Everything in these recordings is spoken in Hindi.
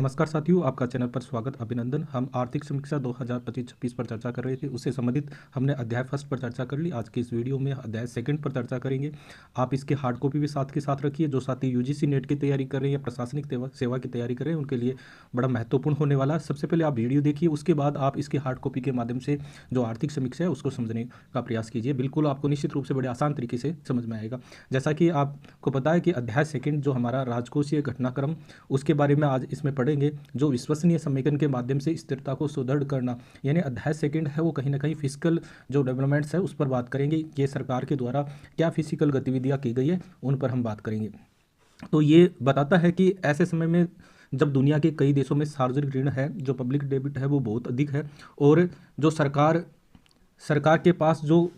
नमस्कार साथियों, आपका चैनल पर स्वागत, अभिनंदन। हम आर्थिक समीक्षा 2025-26 पर चर्चा कर रहे थे। उससे संबंधित हमने अध्याय फर्स्ट पर चर्चा कर ली। आज की इस वीडियो में अध्याय सेकंड पर चर्चा करेंगे। आप इसके हार्ड कॉपी भी साथ के साथ रखिए। जो साथी यूजीसी नेट की तैयारी कर रहे हैं या प्रशासनिक सेवा की तैयारी कर रहे हैं, उनके लिए बड़ा महत्वपूर्ण होने वाला है। सबसे पहले आप वीडियो देखिए, उसके बाद आप इसके हार्ड कॉपी के माध्यम से जो आर्थिक समीक्षा है उसको समझने का प्रयास कीजिए। बिल्कुल आपको निश्चित रूप से बड़े आसान तरीके से समझ में आएगा। जैसा कि आपको पता है कि अध्याय सेकंड जो हमारा राजकोषीय घटनाक्रम, उसके बारे में आज इसमें पढ़ेंगे। जो विश्वसनीय समेकन के माध्यम से स्थिरता को सुदृढ़ करना, यानी अध्याय सेकंड है वो कहीं ना कहीं फिजिकल जो डेवलपमेंट्स है उस पर बात करेंगे। ये सरकार के द्वारा क्या फिजिकल गतिविधियां की गई है उन पर हम बात करेंगे। तो ये बताता है कि ऐसे समय में जब दुनिया के कई देशों में सार्वजनिक ऋण है, जो पब्लिक डेबिट है वो बहुत अधिक है, और जो सरकार के पास जो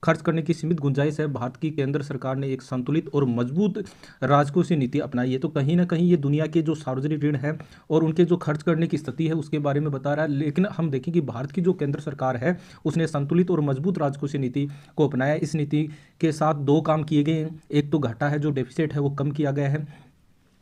खर्च करने की सीमित गुंजाइश है, भारत की केंद्र सरकार ने एक संतुलित और मजबूत राजकोषीय नीति अपनाई है। तो कहीं ना कहीं ये दुनिया के जो सार्वजनिक ऋण है और उनके जो खर्च करने की स्थिति है उसके बारे में बता रहा है। लेकिन हम देखें कि भारत की जो केंद्र सरकार है उसने संतुलित और मजबूत राजकोषीय नीति को अपनाया। इस नीति के साथ दो काम किए गए हैं। एक तो घाटा है, जो डेफिसिट है वो कम किया गया है,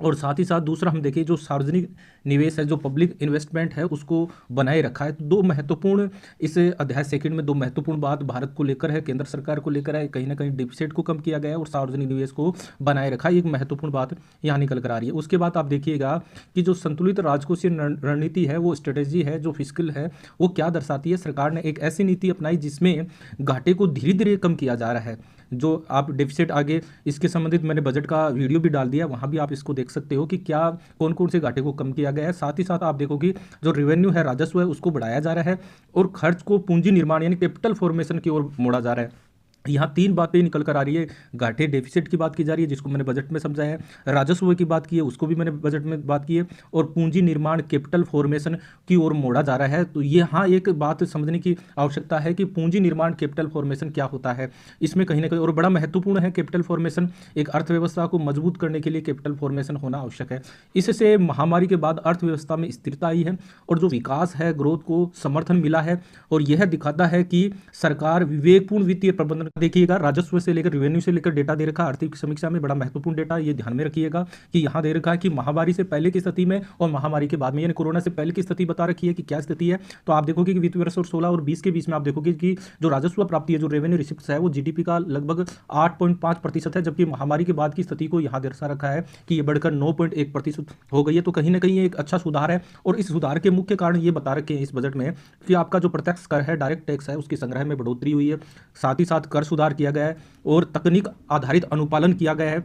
और साथ ही साथ दूसरा हम देखें जो सार्वजनिक निवेश है, जो पब्लिक इन्वेस्टमेंट है, उसको बनाए रखा है। तो दो महत्वपूर्ण इस अध्याय सेकंड में दो महत्वपूर्ण बात भारत को लेकर है, केंद्र सरकार को लेकर है। कहीं ना कहीं डिफिसिट को कम किया गया है और सार्वजनिक निवेश को बनाए रखा है। एक महत्वपूर्ण बात यहाँ निकल कर आ रही है। उसके बाद आप देखिएगा कि जो संतुलित राजकोषीय रणनीति है, वो स्ट्रेटेजी है, जो फिस्कल है, वो क्या दर्शाती है। सरकार ने एक ऐसी नीति अपनाई जिसमें घाटे को धीरे धीरे कम किया जा रहा है। जो आप डेफिसिट, आगे इसके संबंधित मैंने बजट का वीडियो भी डाल दिया, वहाँ भी आप इसको देख सकते हो कि क्या कौन कौन से घाटे को कम किया गया है। साथ ही साथ आप देखो कि जो रेवेन्यू है, राजस्व है, उसको बढ़ाया जा रहा है और खर्च को पूंजी निर्माण यानी कैपिटल फॉर्मेशन की ओर मोड़ा जा रहा है। यहाँ तीन बातें निकल कर आ रही है। घाटे डेफिसिट की बात की जा रही है, जिसको मैंने बजट में समझाया है। राजस्व की बात की है, उसको भी मैंने बजट में बात की है। और पूंजी निर्माण, कैपिटल फॉर्मेशन की ओर मोड़ा जा रहा है। तो यहाँ एक बात समझने की आवश्यकता है कि पूंजी निर्माण, कैपिटल फॉर्मेशन क्या होता है। इसमें कहीं ना कहीं और बड़ा महत्वपूर्ण है कैपिटल फॉर्मेशन। एक अर्थव्यवस्था को मजबूत करने के लिए कैपिटल फॉर्मेशन होना आवश्यक है। इससे महामारी के बाद अर्थव्यवस्था में स्थिरता आई है और जो विकास है, ग्रोथ को समर्थन मिला है। और यह दिखाता है कि सरकार विवेकपूर्ण वित्तीय प्रबंधन, देखिएगा राजस्व से लेकर रेवेन्यू से लेकर डेटा दे रखा है आर्थिक समीक्षा में, बड़ा महत्वपूर्ण डेटा। ये ध्यान में रखिएगा कि यहाँ दे रखा है कि महामारी से पहले की स्थिति में और महामारी के बाद में, यानी कोरोना से पहले की स्थिति बता रखी है कि क्या स्थिति है। तो आप देखोगे कि वित्त वर्ष और 16 और 20 के बीच में आप देखोगे कि जो राजस्व प्राप्ति है, जो रेवेन्यू रिसिप्ट है, वो जीडीपी का लगभग 8.5% है, जबकि महामारी के बाद की स्थिति को यहाँ दर्शा रखा है कि ये बढ़कर 9.1% हो गई है। तो कहीं ना कहीं एक अच्छा सुधार है। और इस सुधार के मुख्य कारण ये बता रखे हैं इस बजट में कि आपका जो प्रत्यक्ष कर है, डायरेक्ट टैक्स है, उसकी संग्रह में बढ़ोतरी हुई है। साथ ही साथ कर सुधार किया गया है और तकनीक आधारित अनुपालन किया गया है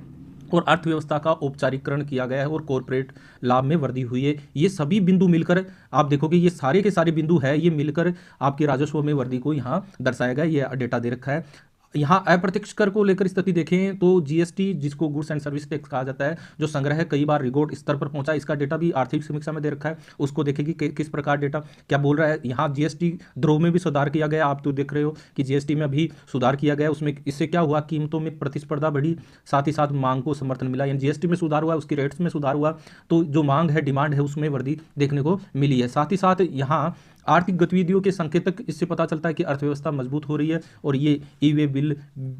और अर्थव्यवस्था का औपचारिकरण किया गया है और कॉर्पोरेट लाभ में वृद्धि हुई है। ये सभी बिंदु मिलकर आप देखोगे, ये सारे के सारे बिंदु है, ये मिलकर आपके राजस्व में वृद्धि को यहाँ दर्शाया गया। ये डेटा दे रखा है। यहाँ अप्रत्यक्ष कर को लेकर स्थिति देखें तो जीएसटी, जिसको गुड्स एंड सर्विस टैक्स कहा जाता है, जो संग्रह है कई बार रिकॉर्ड स्तर पर पहुंचा। इसका डेटा भी आर्थिक समीक्षा में दे रखा है। उसको देखेंगे कि किस प्रकार डेटा क्या बोल रहा है। यहाँ जीएसटी दरों में भी सुधार किया गया। आप तो देख रहे हो कि जीएसटी में अभी सुधार किया गया। उसमें इससे क्या हुआ, कीमतों में प्रतिस्पर्धा बढ़ी, साथ ही साथ मांग को समर्थन मिला। यानी जीएसटी में सुधार हुआ, उसकी रेट्स में सुधार हुआ, तो जो मांग है, डिमांड है, उसमें वृद्धि देखने को मिली है। साथ ही साथ यहाँ आर्थिक गतिविधियों के संकेतक इससे पता चलता है कि अर्थव्यवस्था मजबूत हो रही है। और ये ई वे बिल,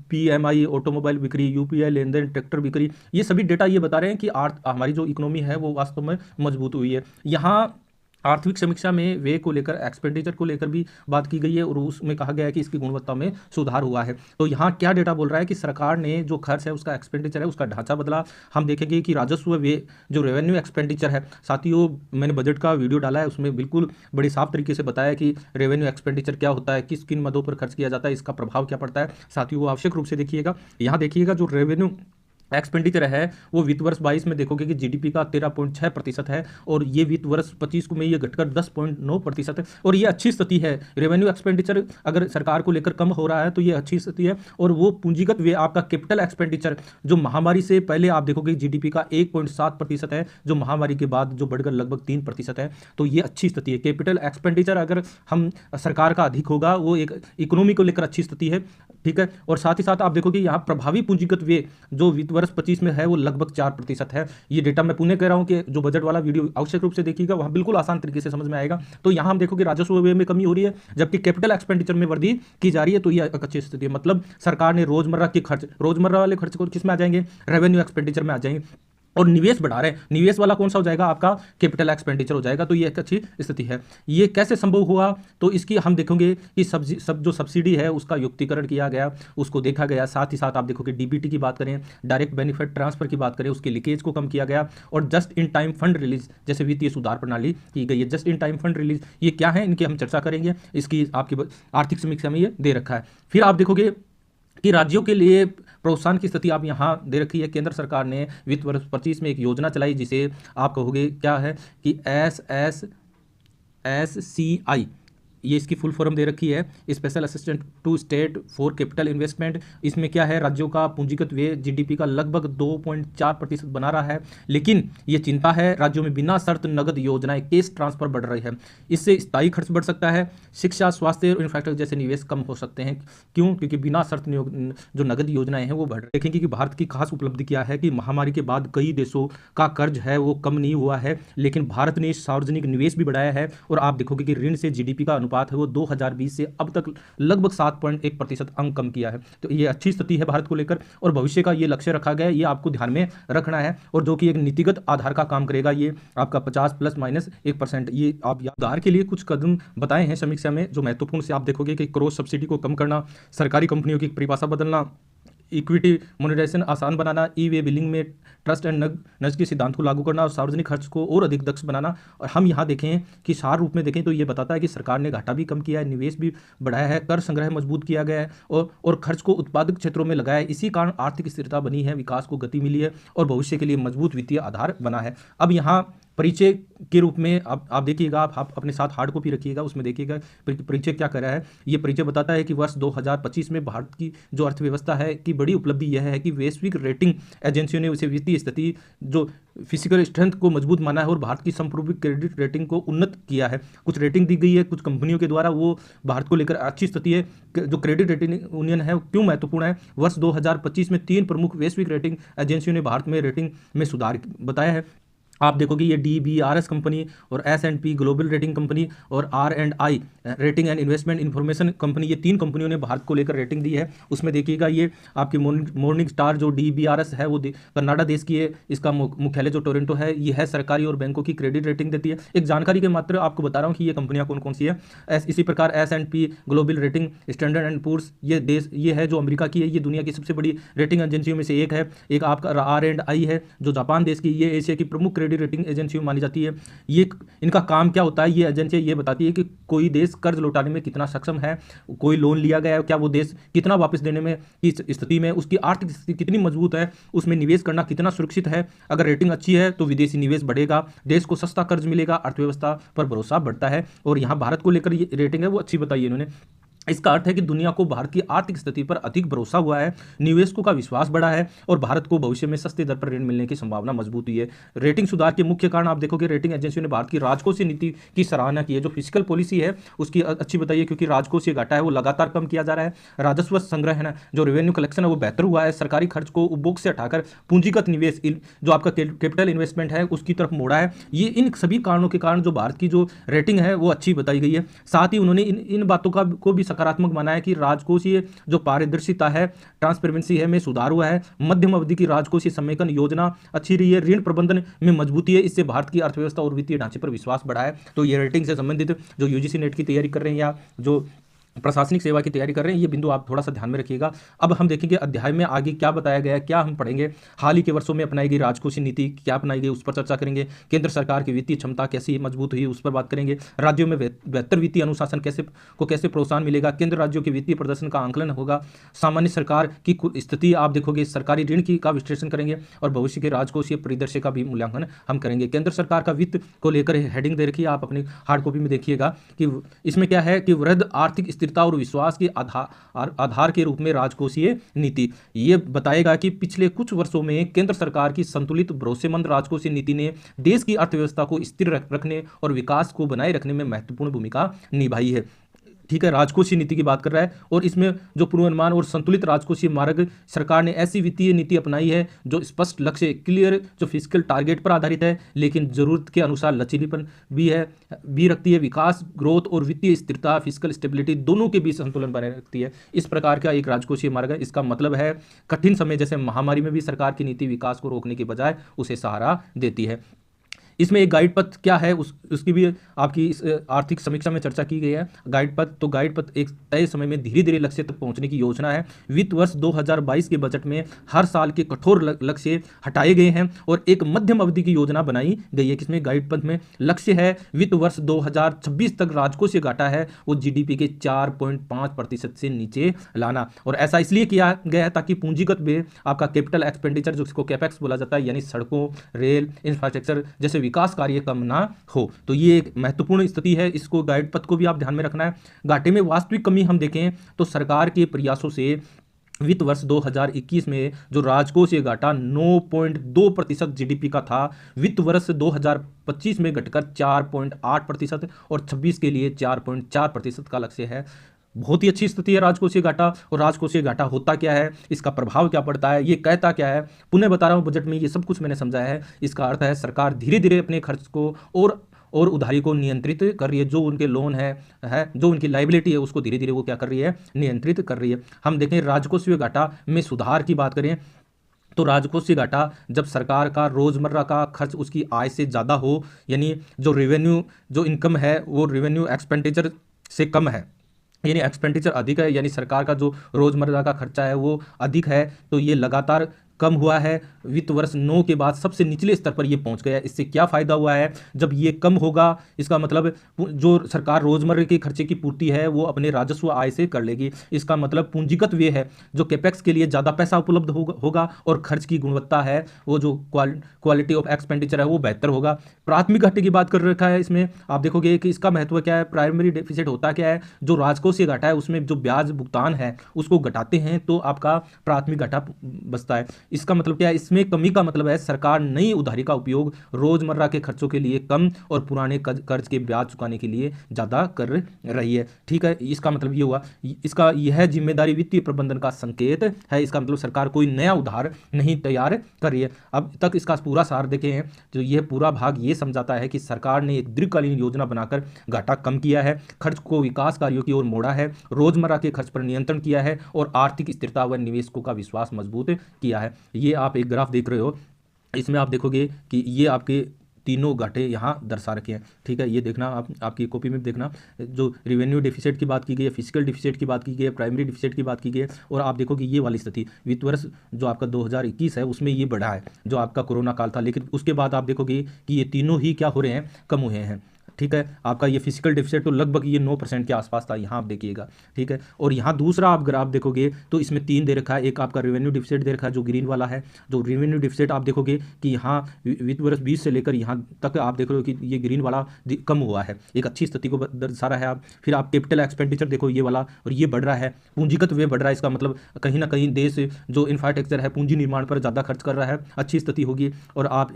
पीएमआई, ऑटोमोबाइल बिक्री, यूपीआई लेनदेन, ट्रैक्टर बिक्री, ये सभी डेटा ये बता रहे हैं कि हमारी जो इकोनॉमी है वो वास्तव में मजबूत हुई है। यहाँ आर्थिक समीक्षा में व्यय को लेकर, एक्सपेंडिचर को लेकर भी बात की गई है और उसमें कहा गया है कि इसकी गुणवत्ता में सुधार हुआ है। तो यहाँ क्या डेटा बोल रहा है कि सरकार ने जो खर्च है, उसका एक्सपेंडिचर है, उसका ढांचा बदला। हम देखेंगे कि राजस्व व्यय, जो रेवेन्यू एक्सपेंडिचर है, साथियों मैंने बजट का वीडियो डाला है, उसमें बिल्कुल बड़ी साफ तरीके से बताया कि रेवेन्यू एक्सपेंडिचर क्या होता है, किस किन मदों पर खर्च किया जाता है, इसका प्रभाव क्या पड़ता है। साथियों वो आवश्यक रूप से देखिएगा। यहाँ देखिएगा जो रेवेन्यू एक्सपेंडिचर है वो वित्त वर्ष 22 में देखोगे कि जीडीपी का 13.6% है और ये वित्त वर्ष 25 में ये घटकर 10.9% है। और ये अच्छी स्थिति है। रेवेन्यू एक्सपेंडिचर अगर सरकार को लेकर कम हो रहा है तो ये अच्छी स्थिति है। और वो पूंजीगत व्यय, आपका कैपिटल एक्सपेंडिचर, जो महामारी से पहले आप देखोगे जीडीपी का 1.7% है, जो महामारी के बाद जो बढ़कर लगभग 3% है। तो ये अच्छी स्थिति है। कैपिटल एक्सपेंडिचर अगर हम सरकार का अधिक होगा, वो एक इकोनॉमी को लेकर अच्छी स्थिति है, ठीक है। और साथ ही साथ आप देखोगे यहाँ प्रभावी पूंजीगत व्यय जो वित्त वर्ष 25 में है वो लगभग 4% है। ये डेटा मैं पुनः कह रहा हूँ कि जो बजट वाला वीडियो आवश्यक रूप से देखिएगा, वहाँ बिल्कुल आसान तरीके से समझ में आएगा। तो यहाँ हम देखोगे राजस्व व्यय में कमी हो रही है, जबकि कैपिटल एक्सपेंडिचर में वृद्धि की जा रही है। तो ये एक अच्छी स्थिति है। मतलब सरकार ने रोजमर्रा के खर्च, रोजमर्रा वाले खर्च को किस में आ जाएंगे, रेवेन्यू एक्सपेंडिचर में आ जाएंगे। और निवेश बढ़ा रहे हैं। निवेश वाला कौन सा हो जाएगा? आपका कैपिटल एक्सपेंडिचर हो जाएगा। तो ये एक अच्छी स्थिति है। ये कैसे संभव हुआ? तो इसकी हम देखेंगे कि जो सब्सिडी है उसका युक्तिकरण किया गया, उसको देखा गया। साथ ही साथ आप देखोगे डीबीटी की बात करें, डायरेक्ट बेनिफिट ट्रांसफर की बात करें, उसके लीकेज को कम किया गया। और just in time fund release जैसे वित्तीय सुधार प्रणाली की गई है। Just in time fund release ये क्या है, इनकी हम चर्चा करेंगे। इसकी आपकी आर्थिक समीक्षा में ये दे रखा है। फिर आप देखोगे कि राज्यों के लिए प्रोत्साहन की स्थिति आप यहाँ दे रखी है। केंद्र सरकार ने वित्त वर्ष 25 में एक योजना चलाई जिसे आप कहोगे क्या है कि SSSCI, ये इसकी फुल फॉर्म दे रखी है, special assistant to state for capital investment. इसमें क्या है, राज्यों का पूंजीगत व्यय जीडीपी का लगभग 2.4% बना रहा है। लेकिन ये चिंता है, राज्यों में बिना शर्त नगद योजनाएं कैश ट्रांसफर बढ़ रही है। इससे स्थायी खर्च बढ़ सकता है। शिक्षा, स्वास्थ्य और इंफ्रास्ट्रक्चर जैसे निवेश कम हो सकते हैं। क्यों? क्योंकि बिना शर्त जो नगद योजनाएं हैं वो बढ़ रही है। देखेंगे कि भारत की खास उपलब्धि क्या है कि महामारी के बाद कई देशों का कर्ज है वो कम नहीं हुआ है, लेकिन भारत ने सार्वजनिक निवेश भी बढ़ाया है। और आप देखोगे कि ऋण से जीडीपी का अनुपात है वो 2020 से अब तक लगभग 7.1% अंक कम किया है। तो ये अच्छी स्थिति है भारत को लेकर। और भविष्य का ये लक्ष्य रखा गया है, ये आपको ध्यान में रखना है। और जो कि एक नीतिगत आधार का काम करेगा, ये आपका 50 ±1%। ये आप उधार के लिए कुछ कदम बताए हैं समीक्षा में जो महत्वपूर्ण से आप देखोगे कि क्रॉस सब्सिडी को कम करना, सरकारी कंपनियों की परिभाषा बदलना, इक्विटी मोनेटाइजेशन आसान बनाना, ई वे बिलिंग में ट्रस्ट एंड नज के सिद्धांत को लागू करना और सार्वजनिक खर्च को और अधिक दक्ष बनाना। और हम यहाँ देखें कि सार रूप में देखें तो ये बताता है कि सरकार ने घाटा भी कम किया है, निवेश भी बढ़ाया है, कर संग्रह मजबूत किया गया है और खर्च को उत्पादक क्षेत्रों में लगाया है। इसी कारण आर्थिक स्थिरता बनी है, विकास को गति मिली है और भविष्य के लिए मजबूत वित्तीय आधार बना है। अब यहाँ परिचय के रूप में आप देखिएगा, आप अपने साथ हार्ड कॉपी रखिएगा, उसमें देखिएगा परिचय क्या कर रहा है। ये परिचय बताता है कि वर्ष 2025 में भारत की जो अर्थव्यवस्था है की बड़ी उपलब्धि यह है कि वैश्विक रेटिंग एजेंसियों ने उसे वित्तीय स्थिति जो फिजिकल स्ट्रेंथ को मजबूत माना है और भारत की संपूर्ण क्रेडिट रेटिंग को उन्नत किया है। कुछ रेटिंग दी गई है कुछ कंपनियों के द्वारा, वो भारत को लेकर अच्छी स्थिति है। जो क्रेडिट रेटिंग यूनियन है क्यों महत्वपूर्ण है? वर्ष 2025 में 3 प्रमुख वैश्विक रेटिंग एजेंसियों ने भारत में रेटिंग में सुधार बताया है। आप देखोगे ये DBRS कंपनी और S&P ग्लोबल रेटिंग कंपनी और R&I rating and investment information company, ये 3 कंपनियों ने भारत को लेकर रेटिंग दी है। उसमें देखिएगा ये आपकी मॉर्निंग स्टार जो DBRS है वो कनाडा देश की है, इसका मुख्यालय जो टोरंटो है, ये है सरकारी और बैंकों की क्रेडिट रेटिंग देती है। एक जानकारी के मात्र आपको बता रहा हूँ कि ये कंपनियाँ कौन कौन सी है। इसी प्रकार S&P global rating, standard and poor's ये है जो अमेरिका की है, ये दुनिया की सबसे बड़ी रेटिंग एजेंसियों में से एक है। एक आपका R&I है जो जापान देश की, ये एशिया की प्रमुख क्रेडिट रेटिंग एजेंसी मानी जाती है। ये इनका काम क्या होता है? ये एजेंसी ये बताती है कि कोई देश कर्ज लौटाने में कितना सक्षम है, कोई लोन लिया गया है क्या, वो देश कितना वापस देने में की स्थिति में, उसकी आर्थिक स्थिति कितनी मजबूत है, उसमें निवेश करना कितना सुरक्षित है। अगर रेटिंग अच्छी है तो विदेशी निवेश बढ़ेगा, देश को सस्ता कर्ज मिलेगा, अर्थव्यवस्था पर भरोसा बढ़ता है। और यहाँ भारत को लेकर ये रेटिंग है वो अच्छी बताई है इन्होंने। इसका अर्थ है कि दुनिया को भारत की आर्थिक स्थिति पर अधिक भरोसा हुआ है, निवेशकों का विश्वास बढ़ा है और भारत को भविष्य में सस्ते दर पर ऋण मिलने की संभावना मजबूत हुई है। रेटिंग सुधार के मुख्य कारण आप देखोगे रेटिंग एजेंसियों ने भारत की राजकोषीय नीति की सराहना की है। जो फिजिकल पॉलिसी है उसकी अच्छी बताइए, क्योंकि राजकोषीय घाटा है वो लगातार कम किया जा रहा है। राजस्व संग्रह है ना, जो रेवेन्यू कलेक्शन है वो बेहतर हुआ है। सरकारी खर्च को उपभोग से हटाकर पूंजीगत निवेश जो आपका कैपिटल इन्वेस्टमेंट है उसकी तरफ मोड़ा है। ये इन सभी कारणों के कारण जो भारत की जो रेटिंग है वो अच्छी बताई गई है। साथ ही उन्होंने इन बातों को भी सकारात्मक माना है कि राजकोषीय जो पारदर्शिता है, ट्रांसपेरेंसी है में सुधार हुआ है। मध्यम अवधि की राजकोषीय समेकन योजना अच्छी रही है। ऋण प्रबंधन में मजबूती है, इससे भारत की अर्थव्यवस्था और वित्तीय ढांचे पर विश्वास बढ़ा है। तो ये रेटिंग से संबंधित जो यूजीसी नेट की तैयारी कर रहे हैं या जो प्रशासनिक सेवा की तैयारी कर रहे हैं, ये बिंदु आप थोड़ा सा ध्यान में रखिएगा। अब हम देखेंगे अध्याय में आगे क्या बताया गया है, क्या हम पढ़ेंगे। हाल ही के वर्षों में अपनाई गई राजकोषीय नीति क्या अपनाई गई उस पर चर्चा करेंगे। केंद्र सरकार की वित्तीय क्षमता कैसी मजबूत हुई उस पर बात करेंगे। राज्यों में बेहतर वित्तीय अनुशासन कैसे प्रोत्साहन मिलेगा। केंद्र राज्यों के वित्तीय प्रदर्शन का आंकलन होगा। सामान्य सरकार की स्थिति आप देखोगे, सरकारी ऋण का विश्लेषण करेंगे और भविष्य के राजकोषीय परिदृश्य का भी मूल्यांकन हम करेंगे। केंद्र सरकार का वित्त को लेकर हेडिंग दे रखी है, आप अपनी हार्ड कॉपी में देखिएगा कि इसमें क्या है कि वृहद आर्थिक स्थिरता और विश्वास आधार के रूप में राजकोषीय नीति। ये बताएगा कि पिछले कुछ वर्षों में केंद्र सरकार की संतुलित भरोसेमंद राजकोषीय नीति ने देश की अर्थव्यवस्था को स्थिर रखने और विकास को बनाए रखने में महत्वपूर्ण भूमिका निभाई है। ठीक है, राजकोषीय नीति की बात कर रहा है और इसमें जो पूर्वानुमान और संतुलित राजकोषीय मार्ग, सरकार ने ऐसी वित्तीय नीति अपनाई है जो स्पष्ट लक्ष्य, क्लियर जो फिजिकल टारगेट पर आधारित है, लेकिन जरूरत के अनुसार लचीलीपन भी रखती है, विकास, ग्रोथ और वित्तीय स्थिरता, फिजिकल स्टेबिलिटी दोनों के बीच संतुलन बनाए रखती है। इस प्रकार का एक राजकोषीय मार्ग है। इसका मतलब है कठिन समय जैसे महामारी में भी सरकार की नीति विकास को रोकने के बजाय उसे सहारा देती है। इसमें एक गाइड पथ क्या है उसकी भी आपकी इस आर्थिक समीक्षा में चर्चा की गई है। गाइड पथ, तो गाइड पथ एक तय समय में धीरे धीरे लक्ष्य तक पहुंचने की योजना है। वित्त वर्ष 2022 के बजट में हर साल के कठोर लक्ष्य हटाए गए हैं और एक मध्यम अवधि की योजना बनाई गई है। किसमें गाइड पथ में लक्ष्य है वित्त वर्ष 2026 तक राजकोषीय घाटा है वो जीडीपी के 4.5% से नीचे लाना। और ऐसा इसलिए किया गया है ताकि पूंजीगत में आपका कैपिटल एक्सपेंडिचर, जो इसको कैपेक्स बोला जाता है, यानी सड़कों, रेल, इंफ्रास्ट्रक्चर जैसे विकास कार्य कम ना हो। तो ये एक महत्वपूर्ण स्थिति है, इसको गाइड पथ को भी आप ध्यान में रखना है। घाटे में वास्तविक कमी हम देखें तो सरकार के प्रयासों से वित्त वर्ष 2021 में जो राजकोषीय घाटा 9.2% जीडीपी का था, वित्त वर्ष 2025 में घटकर 4.8% और 26 के लिए 4.4% का लक्ष्य है। बहुत ही अच्छी स्थिति है राजकोषीय घाटा। और राजकोषीय घाटा होता क्या है, इसका प्रभाव क्या पड़ता है, ये कहता क्या है, पुनः बता रहा हूँ, बजट में ये सब कुछ मैंने समझाया है। इसका अर्थ है सरकार धीरे धीरे अपने खर्च को और उधारी को नियंत्रित कर रही है। जो उनके लोन है जो उनकी लाइबिलिटी है उसको धीरे धीरे वो क्या कर रही है, नियंत्रित कर रही है। हम देखें राजकोषीय घाटा में सुधार की बात करें तो राजकोषीय घाटा जब सरकार का रोजमर्रा का खर्च उसकी आय से ज़्यादा हो, यानी जो रेवेन्यू जो इनकम है वो रेवेन्यू एक्सपेंडिचर से कम है, यानी एक्सपेंडिचर अधिक है, यानी सरकार का जो रोजमर्रा का खर्चा है वो अधिक है, तो ये लगातार कम हुआ है। वित्त वर्ष 9 के बाद सबसे निचले स्तर पर ये पहुंच गया है। इससे क्या फायदा हुआ है, जब ये कम होगा इसका मतलब जो सरकार रोजमर्रा के खर्चे की पूर्ति है वो अपने राजस्व आय से कर लेगी। इसका मतलब पूंजीगत व्यय है, जो कैपेक्स के लिए ज़्यादा पैसा उपलब्ध होगा और खर्च की गुणवत्ता है, वो जो क्वालिटी ऑफ एक्सपेंडिचर है वो बेहतर होगा। प्राथमिक घाटे की बात कर रखा है, इसमें आप देखोगे कि इसका महत्व क्या है। प्राइमरी डेफिसिट होता क्या है, जो राजकोषीय घाटा है उसमें जो ब्याज भुगतान है उसको घटाते हैं तो आपका प्राथमिक घाटा बचता है। इसका मतलब क्या है, इसमें कमी का मतलब है सरकार नई उधारी का उपयोग रोजमर्रा के खर्चों के लिए कम और पुराने कर्ज के ब्याज चुकाने के लिए ज़्यादा कर रही है। ठीक है, इसका मतलब ये हुआ, इसका यह जिम्मेदारी वित्तीय प्रबंधन का संकेत है। इसका मतलब सरकार कोई नया उधार नहीं तैयार कर रही है। अब तक इसका पूरा सार देखे हैं तो यह पूरा भाग ये समझाता है कि सरकार ने एक दीर्घकालीन योजना बनाकर घाटा कम किया है, खर्च को विकास कार्यों की ओर मोड़ा है, रोजमर्रा के खर्च पर नियंत्रण किया है और आर्थिक स्थिरता व निवेशकों का विश्वास मजबूत किया है। ये आप एक ग्राफ देख रहे हो, इसमें आप देखोगे कि ये आपके तीनों घाटे यहाँ दर्शा रखे हैं। ठीक है, ये देखना आप आपकी कॉपी में देखना, जो रेवेन्यू डेफिसिट की बात की गई है, फिजिकल डेफिसिट की बात की गई है, प्राइमरी डेफिसिट की बात की गई है, और आप देखोगे ये वाली स्थिति वित्त वर्ष जो आपका 2021 है उसमें ये बढ़ा है, जो आपका कोरोना काल था, लेकिन उसके बाद आप देखोगे कि ये तीनों ही क्या हो रहे हैं, कम हुए हैं। ठीक है, आपका ये फिजिकल डेफिसिट तो लगभग ये 9% के आसपास था, यहाँ आप देखिएगा। ठीक है, और यहाँ दूसरा आप ग्राफ देखोगे तो इसमें 3 दे रखा है। एक आपका रेवेन्यू डेफिसिट दे रखा है जो ग्रीन वाला है, जो रेवेन्यू डेफिसिट आप देखोगे कि यहाँ वित्त वर्ष 20 से लेकर यहाँ तक आप देख रहे हो कि ये ग्रीन वाला कम हुआ है, एक अच्छी स्थिति को दर्शा रहा है। आप फिर आप कैपिटल एक्सपेंडिचर देखो ये वाला, और ये बढ़ रहा है, पूंजीगत व्यय बढ़ रहा है। इसका मतलब कहीं ना कहीं देश जो इंफ्रास्ट्रक्चर है, पूंजी निर्माण पर ज़्यादा खर्च कर रहा है, अच्छी स्थिति होगी। और आप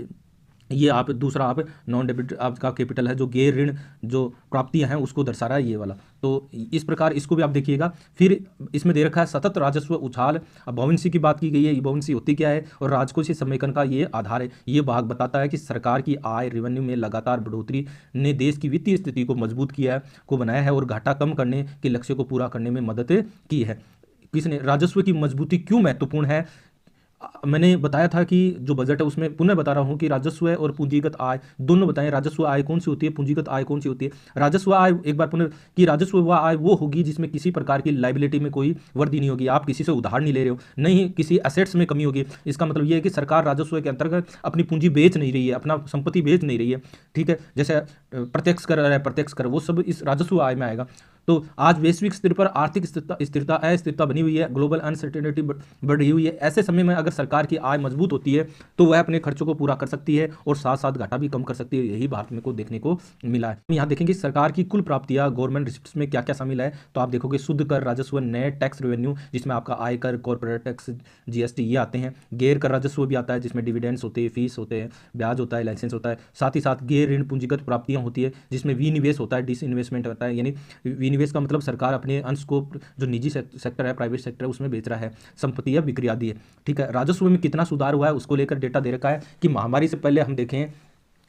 ये आप दूसरा आप नॉन डेबिट आपका कैपिटल है जो गैर ऋण जो प्राप्तियां हैं उसको दर्शा रहा है, ये वाला। तो इस प्रकार इसको भी आप देखिएगा। फिर इसमें दे रखा है सतत राजस्व उछाल। अब बाउंसी की बात की गई है, बाउंसी होती क्या है और राजकोषीय समेकन का ये आधार है। ये भाग बताता है कि सरकार की आय रेवेन्यू में लगातार बढ़ोतरी ने देश की वित्तीय स्थिति को मजबूत किया है, को बनाया है और घाटा कम करने के लक्ष्य को पूरा करने में मदद की है। किसने, राजस्व की मजबूती क्यों महत्वपूर्ण है। मैंने बताया था कि जो बजट है उसमें पुनः बता रहा हूं कि राजस्व और पूंजीगत आय दोनों बताएं। राजस्व आय कौन सी होती है, पूंजीगत आय कौन सी होती है। राजस्व आय एक बार पुनः कि राजस्व वह आय वो होगी जिसमें किसी प्रकार की लाइबिलिटी में कोई वृद्धि नहीं होगी, आप किसी से उधार नहीं ले रहे हो, नहीं किसी एसेट्स में कमी होगी। इसका मतलब ये है कि सरकार राजस्व के अंतर्गत अपनी पूंजी बेच नहीं रही है, अपना संपत्ति बेच नहीं रही है। ठीक है, जैसे प्रत्यक्ष कर है, प्रत्यक्ष कर, वो सब इस राजस्व आय में आएगा। तो आज वैश्विक स्तर पर आर्थिक स्थिरता अस्थिरता बनी हुई है, ग्लोबल अनसर्टेनिटी बढ़ रही हुई है। ऐसे समय में अगर सरकार की आय मजबूत होती है तो वह अपने खर्चों को पूरा कर सकती है और साथ साथ घाटा भी कम कर सकती है। यही भारत में को देखने को मिला है। यहाँ देखेंगे सरकार की कुल प्राप्तियां गवर्नमेंट रिसिप्ट्स में क्या क्या शामिल है, तो आप देखोगे शुद्ध कर राजस्व, नेट टैक्स रेवेन्यू जिसमें आपका आयकर, कॉर्पोरेट टैक्स, जीएसटी ये आते हैं। गैर कर राजस्व भी आता है जिसमें डिविडेंड्स होते हैं, फीस होते हैं, ब्याज होता है, लाइसेंस होता है। साथ ही साथ गैर ऋण पूंजीगत प्राप्तियां होती है जिसमें विनिवेश होता है, डिसइन्वेस्टमेंट होता है, यानी निवेश का मतलब सरकार अपने अंश को जो निजी सेक्टर है, प्राइवेट सेक्टर है, उसमें बेच रहा है, संपत्ति या बिक्री आदि है। ठीक है, राजस्व में कितना सुधार हुआ है उसको लेकर डेटा दे रखा है कि महामारी से पहले हम देखें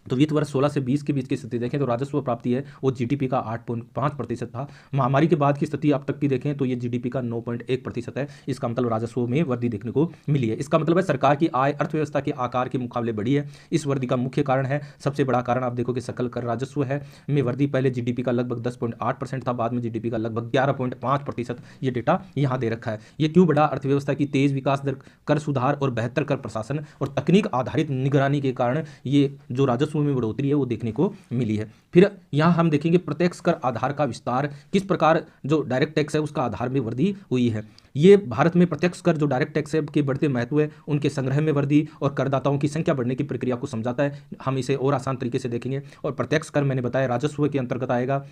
तो वित्त वर्ष 16 से 20 के बीच की स्थिति देखें तो राजस्व प्राप्ति है वो जीडीपी का 8.5% था। महामारी के बाद की स्थिति अब तक की देखें तो ये जीडीपी का 9.1% है। इसका मतलब राजस्व में वृद्धि देखने को मिली है। इसका मतलब है सरकार की आय अर्थव्यवस्था के आकार के मुकाबले बढ़ी है। इस वृद्धि का मुख्य कारण है, सबसे बड़ा कारण आप देखो कि सकल कर राजस्व है में वृद्धि। पहले जीडीपी का लगभग 10.8% था, बाद में जीडीपी का लगभग 11.5%। ये डेटा यहाँ दे रखा है। ये क्यों बढ़ा? अर्थव्यवस्था की तेज विकास दर, कर सुधार और बेहतर कर प्रशासन और तकनीक आधारित निगरानी के कारण ये जो राजस्व में बढ़ोतरी है वो देखने को मिली है। फिर यहां हम देखेंगे प्रत्यक्ष कर आधार का विस्तार, किस प्रकार जो डायरेक्ट टैक्स है उसका आधार में वृद्धि हुई है। ये भारत में प्रत्यक्ष कर जो डायरेक्ट टैक्स है के बढ़ते महत्व है, उनके संग्रह में वृद्धि और करदाताओं की संख्या बढ़ने की प्रक्रिया को समझाता है। हम इसे और आसान तरीके से देखेंगे। और प्रत्यक्ष कर मैंने बताया राजस्व के अंतर्गत आएगा,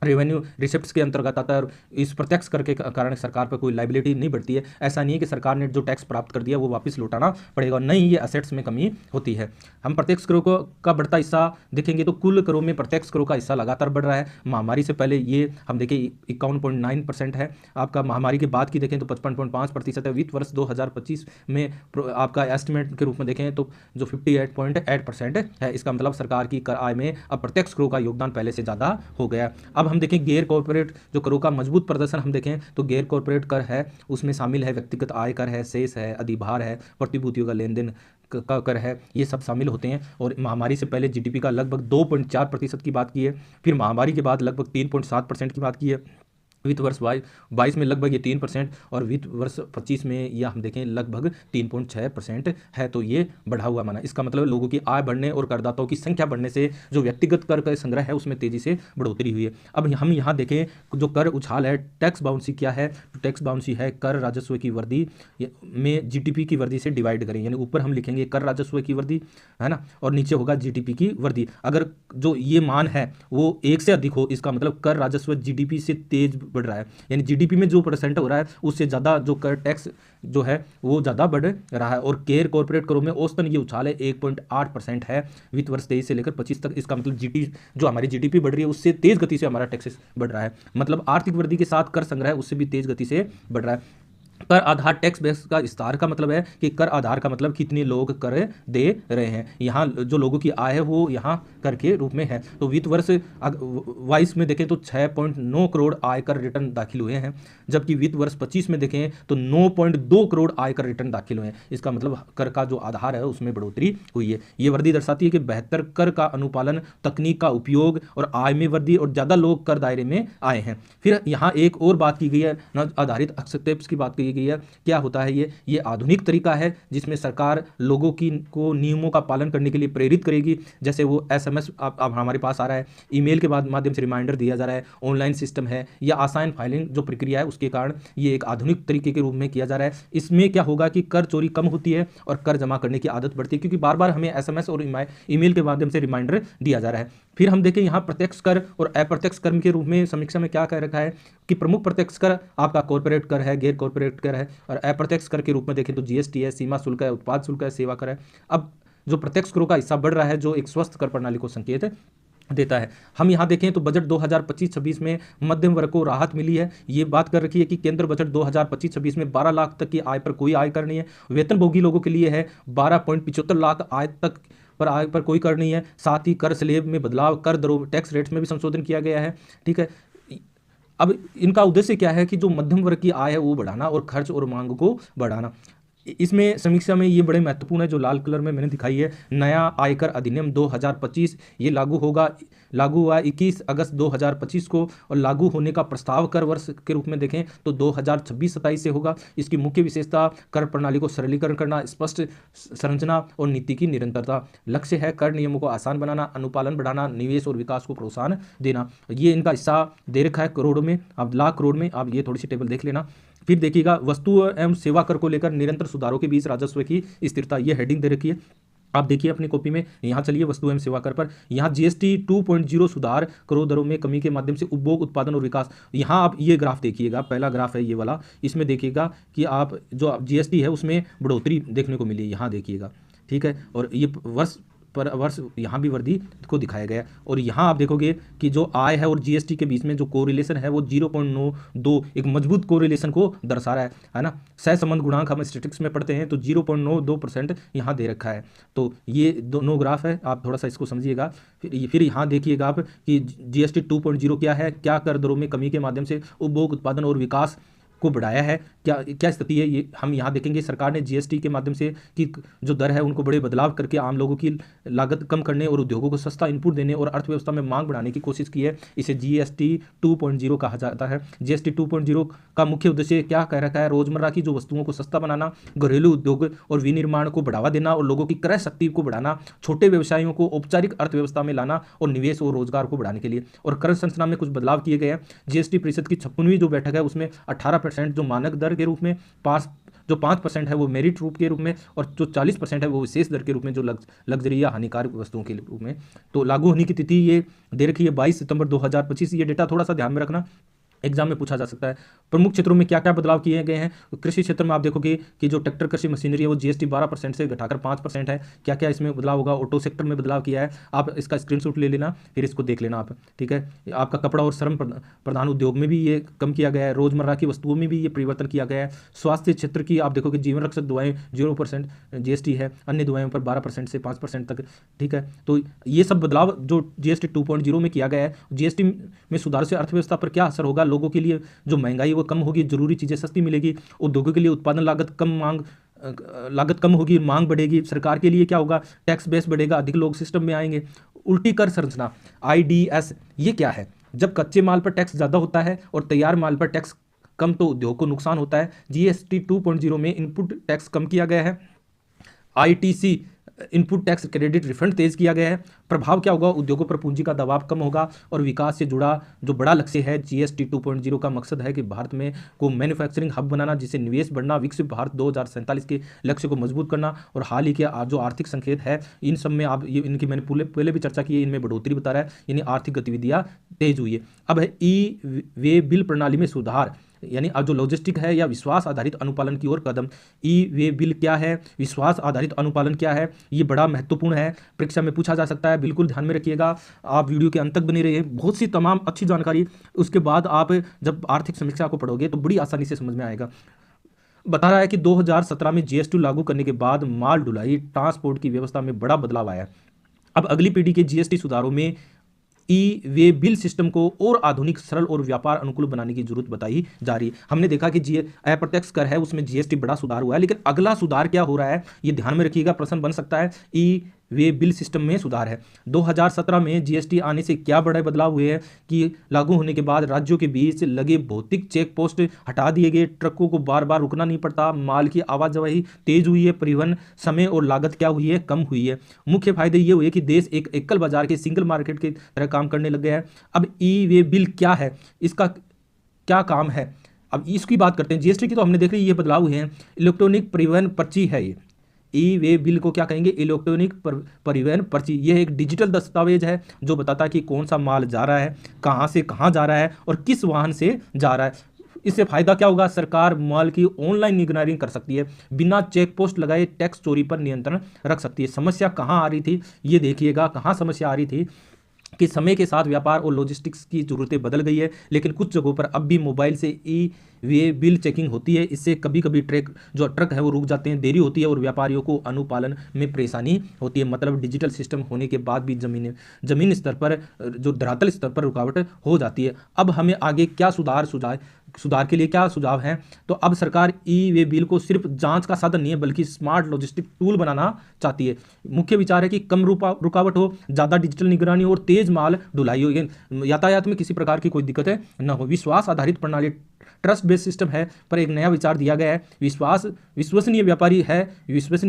रेवेन्यू रिसिप्ट्स के अंतर्गत आता है। और इस प्रत्यक्ष कर के कारण सरकार पर कोई लाइबिलिटी नहीं बढ़ती है। ऐसा नहीं है कि सरकार ने जो टैक्स प्राप्त कर दिया वो वापस लौटाना पड़ेगा, नहीं, ये असेट्स में कमी होती है। हम प्रत्यक्ष करों को का बढ़ता हिस्सा देखेंगे तो कुल करों में प्रत्यक्ष करों का हिस्सा लगातार बढ़ रहा है। महामारी से पहले ये हम देखें 51.9% है, आपका महामारी के बाद की देखें तो 55.5% है। वित्त वर्ष 2025 में आपका एस्टिमेट के रूप में देखें तो जो 58.8% है। इसका मतलब सरकार की कर आय में अब प्रत्यक्ष करों का योगदान पहले से ज़्यादा हो गया। अब हम देखें गैर कॉर्पोरेट जो करों का मजबूत प्रदर्शन हम देखें तो गैर कॉर्पोरेट कर है, उसमें शामिल है व्यक्तिगत आय कर है, शेष है, अधिभार है, प्रतिभूतियों का लेन देन का कर है, ये सब शामिल होते हैं। और महामारी से पहले जीडीपी का लगभग 2.4% की बात की है, फिर महामारी के बाद लगभग 3.7% की बात की है। वित्त वर्ष 22 में लगभग ये 3% और वित्त वर्ष 25 में यह हम देखें लगभग 3.6% है। तो ये बढ़ा हुआ माना। इसका मतलब लोगों की आय बढ़ने और करदाताओं की संख्या बढ़ने से जो व्यक्तिगत कर का संग्रह है उसमें तेजी से बढ़ोतरी हुई है। अब हम यहाँ देखें जो कर उछाल है, टैक्स बाउंसी क्या है? तो टैक्स बाउंसी है कर राजस्व की वृद्धि में जीडीपी की वृद्धि से डिवाइड करें, यानी ऊपर हम लिखेंगे कर राजस्व की वृद्धि है ना, और नीचे होगा जीडीपी की वृद्धि। अगर जो ये मान है वो 1 से अधिक हो, इसका मतलब कर राजस्व जीडीपी से तेज बढ़ रहा है, यानी जीडीपी में जो परसेंट हो रहा है उससे ज़्यादा जो कर टैक्स जो है वो ज़्यादा बढ़ रहा है। और गैर कॉर्पोरेट करों में औसतन ये उछाल है 1.8% है वित्त वर्ष 23 से लेकर 25 तक। इसका मतलब जो हमारी जीडीपी बढ़ रही है उससे तेज गति से हमारा टैक्सेस बढ़ रहा है, मतलब आर्थिक वृद्धि के साथ कर संग्रह उससे भी तेज गति से बढ़ रहा है। कर आधार टैक्स बेस का विस्तार का मतलब है कि कर आधार का मतलब कितने लोग कर दे रहे हैं। यहाँ जो लोगों की आय है वो यहाँ कर के रूप में है। तो वित्त वर्ष 22 में देखें तो 6.9 करोड़ आयकर रिटर्न दाखिल हुए हैं, जबकि वित्त वर्ष 25 में देखें तो 9.2 करोड़ आयकर रिटर्न दाखिल हुए हैं। इसका मतलब कर का जो आधार है उसमें बढ़ोतरी हुई है। ये वृद्धि दर्शाती है कि बेहतर कर का अनुपालन, तकनीक का उपयोग और आय में वृद्धि और ज़्यादा लोग कर दायरे में आए हैं। फिर यहाँ एक और बात की गई है, न आधारित एक्सेप्टेंस की बात की गई है। क्या होता है ये आधुनिक तरीका है जिसमें सरकार लोगों को नियमों का पालन करने के लिए प्रेरित करेगी। जैसे वो एसएमएस अब हमारे पास आ रहा है, ईमेल के माध्यम से रिमाइंडर दिया जा रहा है, ऑनलाइन सिस्टम है या आसान फाइलिंग जो प्रक्रिया है उसके कारण ये एक आधुनिक तरीके के रूप में किया जा रहा है। इसमें क्या होगा कि कर चोरी कम होती है और कर जमा करने की आदत बढ़ती है, क्योंकि बार बार हमें एसएमएस और ईमेल के माध्यम से रिमाइंडर दिया जा रहा है। फिर हम देखें यहाँ प्रत्यक्ष कर और अप्रत्यक्ष कर के रूप में समीक्षा में क्या कह रखा है कि प्रमुख प्रत्यक्ष कर आपका कॉर्पोरेट कर है, गैर कॉर्पोरेट कर है, और अप्रत्यक्ष कर के रूप में देखें तो जीएसटी है, सीमा शुल्क है, उत्पाद शुल्क है, सेवा कर है। अब जो प्रत्यक्ष करों का हिस्सा बढ़ रहा है जो एक स्वस्थ कर प्रणाली को संकेत देता है। हम यहाँ देखें तो बजट 2025-26 में मध्यम वर्ग को राहत मिली है। ये बात कर रखी है कि केंद्र बजट 2025-26 में 12 लाख तक की आय पर कोई आयकर नहीं है। वेतनभोगी लोगों के लिए है 12.75 लाख आय तक पर आय पर कोई कर नहीं है। साथ ही कर स्लेब में बदलाव, कर दरों, टैक्स रेट्स में भी संशोधन किया गया है। ठीक है, अब इनका उद्देश्य क्या है कि जो मध्यम वर्ग की आय है वो बढ़ाना और खर्च और मांग को बढ़ाना। इसमें समीक्षा में ये बड़े महत्वपूर्ण है जो लाल कलर में मैंने दिखाई है। नया आयकर अधिनियम 2025 ये लागू हुआ 21 अगस्त 2025 को, और लागू होने का प्रस्ताव कर वर्ष के रूप में देखें तो 2026-27 से होगा। इसकी मुख्य विशेषता कर प्रणाली को सरलीकरण करना, स्पष्ट संरचना और नीति की निरंतरता। लक्ष्य है कर नियमों को आसान बनाना, अनुपालन बढ़ाना, निवेश और विकास को प्रोत्साहन देना। ये इनका हिस्सा दे रखा है करोड़ों में, अब लाख करोड़ में। आप ये थोड़ी सी टेबल देख लेना। फिर देखिएगा वस्तु एवं सेवा कर को लेकर निरंतर सुधारों के बीच राजस्व की स्थिरता, ये हेडिंग दे रखी है। आप देखिए अपनी कॉपी में, यहाँ चलिए वस्तु एवं सेवा कर पर, यहाँ जीएसटी 2.0 सुधार, करों दरों में कमी के माध्यम से उपभोग, उत्पादन और विकास। यहाँ आप ये ग्राफ देखिएगा, पहला ग्राफ है ये वाला, इसमें देखिएगा कि आप जो जीएसटी है उसमें बढ़ोतरी देखने को मिली, यहाँ देखिएगा। ठीक है, और ये वर्ष पर वर्ष यहाँ भी वृद्धि को दिखाया गया। और यहाँ आप देखोगे कि जो आय है और जीएसटी के बीच में जो कोरिलेशन है वो 0.92 एक मजबूत कोरिलेशन को दर्शा रहा है ना। सहसंबंध गुणांक हम स्टैटिस्टिक्स में पढ़ते हैं तो 0.92% यहाँ दे रखा है। तो ये दोनों ग्राफ है, आप थोड़ा सा इसको समझिएगा। फिर यहाँ देखिएगा आप कि जीएसटी 2.0 क्या है, क्या कर दरों में कमी के माध्यम से उपभोग उत्पादन और विकास को बढ़ाया है, क्या क्या स्थिति है, ये हम यहाँ देखेंगे। सरकार ने जीएसटी के माध्यम से कि जो दर है उनको बड़े बदलाव करके आम लोगों की लागत कम करने और उद्योगों को सस्ता इनपुट देने और अर्थव्यवस्था में मांग बढ़ाने की कोशिश की है। इसे जीएसटी 2.0 कहा जाता है। जीएसटी 2.0 का मुख्य उद्देश्य क्या कह रखा है, रोजमर्रा की जो वस्तुओं को सस्ता बनाना, घरेलू उद्योग और विनिर्माण को बढ़ावा देना और लोगों की क्रय शक्ति को बढ़ाना, छोटे व्यवसायों को औपचारिक अर्थव्यवस्था में लाना और निवेश और रोजगार को बढ़ाने के लिए। और कर संरचना में कुछ बदलाव किए गए हैं। जीएसटी परिषद की 56वीं जो बैठक है उसमें 18% जो मानक दर के रूप में, पास जो 5% है वो मेरिट रूप के रूप में, और जो 40% है वो विशेष दर के रूप में, जो लग्जरी या हानिकारक वस्तुओं के रूप में। तो लागू होने की तिथि ये दे रखी है 22 सितंबर 2025। ये डेटा थोड़ा सा ध्यान में रखना, एग्जाम में पूछा जा सकता है। प्रमुख क्षेत्रों में क्या क्या बदलाव किए गए हैं। कृषि क्षेत्र में आप देखोगे कि जो ट्रैक्टर कृषि मशीनरी है वो जीएसटी 12% से घटाकर 5% है। क्या क्या इसमें बदलाव होगा। ऑटो सेक्टर में बदलाव किया है, आप इसका स्क्रीनशॉट ले लेना, फिर इसको देख लेना आप, ठीक है। आपका कपड़ा और श्रम प्रधान उद्योग में भी ये कम किया गया है। रोजमर्रा की वस्तुओं में भी ये परिवर्तन किया गया है। स्वास्थ्य क्षेत्र की आप देखोगे जीवन रक्षक दवाएं 0% जीएसटी है, अन्य दवाओं पर 12% से 5% तक, ठीक है। तो ये सब बदलाव जो जीएसटी 2.0 में किया गया है। जीएसटी में सुधार से अर्थव्यवस्था पर क्या असर होगा। लोगों के लिए जो महंगाई वो कम होगी, जरूरी चीजें सस्ती मिलेगी। उद्योगों के लिए उत्पादन लागत कम होगी, मांग बढ़ेगी। सरकार के लिए क्या होगा, टैक्स बेस बढ़ेगा, अधिक लोग सिस्टम में आएंगे। उल्टी कर संरचना आईडीएस ये क्या है। जब कच्चे माल पर टैक्स ज्यादा होता है और तैयार माल पर टैक्स कम तो उद्योग को नुकसान होता है। जीएसटी 2.0 में इनपुट टैक्स कम किया गया है। ITC input tax credit refund तेज किया गया है। प्रभाव क्या होगा, उद्योगों पर पूंजी का दबाव कम होगा और विकास से जुड़ा जो बड़ा लक्ष्य है। जीएसटी 2.0 का मकसद है कि भारत में को मैन्युफैक्चरिंग हब बनाना, जिससे निवेश बढ़ना, विकसित भारत 2047 के लक्ष्य को मजबूत करना। और हाल ही के जो आर्थिक संकेत है इन सब में आप ये इनकी मैंने पहले भी चर्चा की है, इनमें बढ़ोतरी बता रहा है, यानी आर्थिक गतिविधियां तेज हुई है। अब है ई वे बिल प्रणाली में सुधार, यानी अब जो लॉजिस्टिक है या विश्वास आधारित अनुपालन की ओर कदम। ई वे बिल क्या है, विश्वास आधारित अनुपालन क्या है, ये बड़ा महत्वपूर्ण है, परीक्षा में पूछा जा सकता है। बिल्कुल ध्यान में रखिएगा, आप वीडियो के अंत तक बने रहिए। बहुत सी तमाम अच्छी जानकारी उसके बाद आप जब आर्थिक समीक्षा को पढ़ोगे तो बड़ी आसानी से समझ में आएगा। बता रहा है कि 2017 में जीएसटी लागू करने के बाद माल ढुलाई ट्रांसपोर्ट की व्यवस्था में बड़ा बदलाव आया। अब अगली पीढ़ी के जीएसटी सुधारों में ई वे बिल सिस्टम को और आधुनिक, सरल और व्यापार अनुकूल बनाने की जरूरत बताई जा रही है। हमने देखा कि अप्रत्यक्ष कर है उसमें जीएसटी बड़ा सुधार हुआ है, लेकिन अगला सुधार क्या हो रहा है ये ध्यान में रखिएगा, प्रश्न बन सकता है। ई वे बिल सिस्टम में सुधार है। 2017 में जीएसटी आने से क्या बड़े बदलाव हुए हैं कि लागू होने के बाद राज्यों के बीच लगे भौतिक चेक पोस्ट हटा दिए गए, ट्रकों को बार बार रुकना नहीं पड़ता, माल की आवाजाही तेज हुई है, परिवहन समय और लागत क्या हुई है, कम हुई है। मुख्य फायदे ये हुए कि देश एक एकल बाजार के सिंगल मार्केट की तरह काम करने लग गया है। अब ई वे बिल क्या है, इसका क्या काम है, अब इसकी बात करते हैं। जीएसटी की तो हमने देख ली ये बदलाव हुए हैं। इलेक्ट्रॉनिक परिवहन पर्ची है ये, ई वे बिल को क्या कहेंगे, इलेक्ट्रॉनिक परिवहन पर्ची। यह एक डिजिटल दस्तावेज है जो बताता है कि कौन सा माल जा रहा है, कहां से कहां जा रहा है और किस वाहन से जा रहा है। इससे फायदा क्या होगा, सरकार माल की ऑनलाइन निगरानी कर सकती है, बिना चेक पोस्ट लगाए टैक्स चोरी पर नियंत्रण रख सकती है। समस्या कहां आ रही थी ये देखिएगा, कहां समस्या आ रही थी कि समय के साथ व्यापार और लॉजिस्टिक्स की जरूरतें बदल गई है, लेकिन कुछ जगहों पर अब भी मोबाइल से ई वे बिल चेकिंग होती है। इससे कभी कभी ट्रक है वो रुक जाते हैं, देरी होती है और व्यापारियों को अनुपालन में परेशानी होती है। मतलब डिजिटल सिस्टम होने के बाद भी जमीन स्तर पर, जो धरातल स्तर पर रुकावट हो जाती है। अब हमें आगे क्या सुधार के लिए क्या सुझाव हैं, तो अब सरकार ई वे बिल को सिर्फ जांच का साधन नहीं है बल्कि स्मार्ट लॉजिस्टिक टूल बनाना चाहती है। मुख्य विचार है कि कम रुकावट हो, ज़्यादा डिजिटल निगरानी और तेज माल ढुलाई हो, यातायात में किसी प्रकार की कोई दिक्कत है न हो। विश्वास आधारित प्रणाली, ट्रस्ट बेस्ड सिस्टम है पर एक नया विचार दिया गया है। विश्वसनीय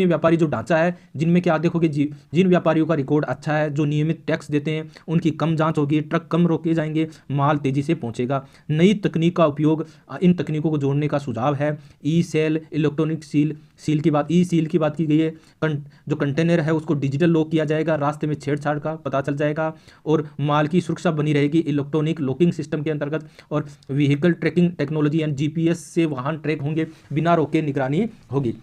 व्यापारी जो ढांचा है, जिनमें क्या देखोगे जिन व्यापारियों का रिकॉर्ड अच्छा है, जो नियमित टैक्स देते हैं, उनकी कम जांच होगी, ट्रक कम रोके जाएंगे, माल तेजी से पहुंचेगा। नई तकनीक का उपयोग, इन तकनीकों को जोड़ने का सुझाव है। ई सेल, इलेक्ट्रॉनिक सील की बात की गई है। जो कंटेनर है उसको डिजिटल लॉक किया जाएगा, रास्ते में छेड़छाड़ का पता चल जाएगा और माल की सुरक्षा बनी रहेगी इलेक्ट्रॉनिक लॉकिंग सिस्टम के अंतर्गत। और व्हीकल ट्रैकिंग टेक्नोलॉजी यानी जीपीएस से वाहन ट्रैक होंगे, बिना रोके निगरानी होगी।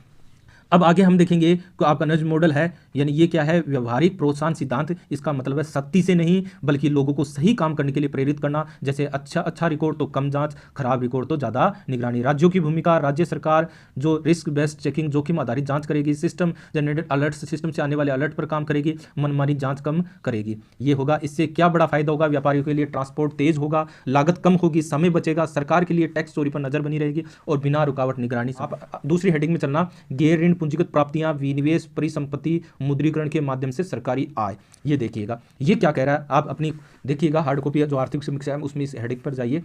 अब आगे हम देखेंगे कि आपका नज मॉडल है, यानी ये क्या है, व्यवहारिक प्रोत्साहन सिद्धांत। इसका मतलब है सख्ती से नहीं बल्कि लोगों को सही काम करने के लिए प्रेरित करना। जैसे अच्छा रिकॉर्ड तो कम जांच, खराब रिकॉर्ड तो ज़्यादा निगरानी। राज्यों की भूमिका, राज्य सरकार जो रिस्क बेस्ड चेकिंग, जोखिम आधारित जांच करेगी, सिस्टम जनरेटेड अलर्ट, सिस्टम से आने वाले अलर्ट पर काम करेगी, मनमानी जांच कम करेगी। ये होगा। इससे क्या बड़ा फायदा होगा व्यापारियों के लिए, ट्रांसपोर्ट तेज होगा, लागत कम होगी, समय बचेगा, सरकार के लिए टैक्स चोरी पर नजर बनी रहेगी और बिना रुकावट निगरानी। आप दूसरी हेडिंग में चलना, गैर ऋण पूंजीगत प्राप्तियां, विनिवेश, परिसंपत्ति, मुद्रीकरण के माध्यम से सरकारी आय। ये देखिएगा ये क्या कह रहा है, आप अपनी देखिएगा हार्ड कॉपी जो आर्थिक समीक्षा है उसमें इस हेडिंग पर जाइए।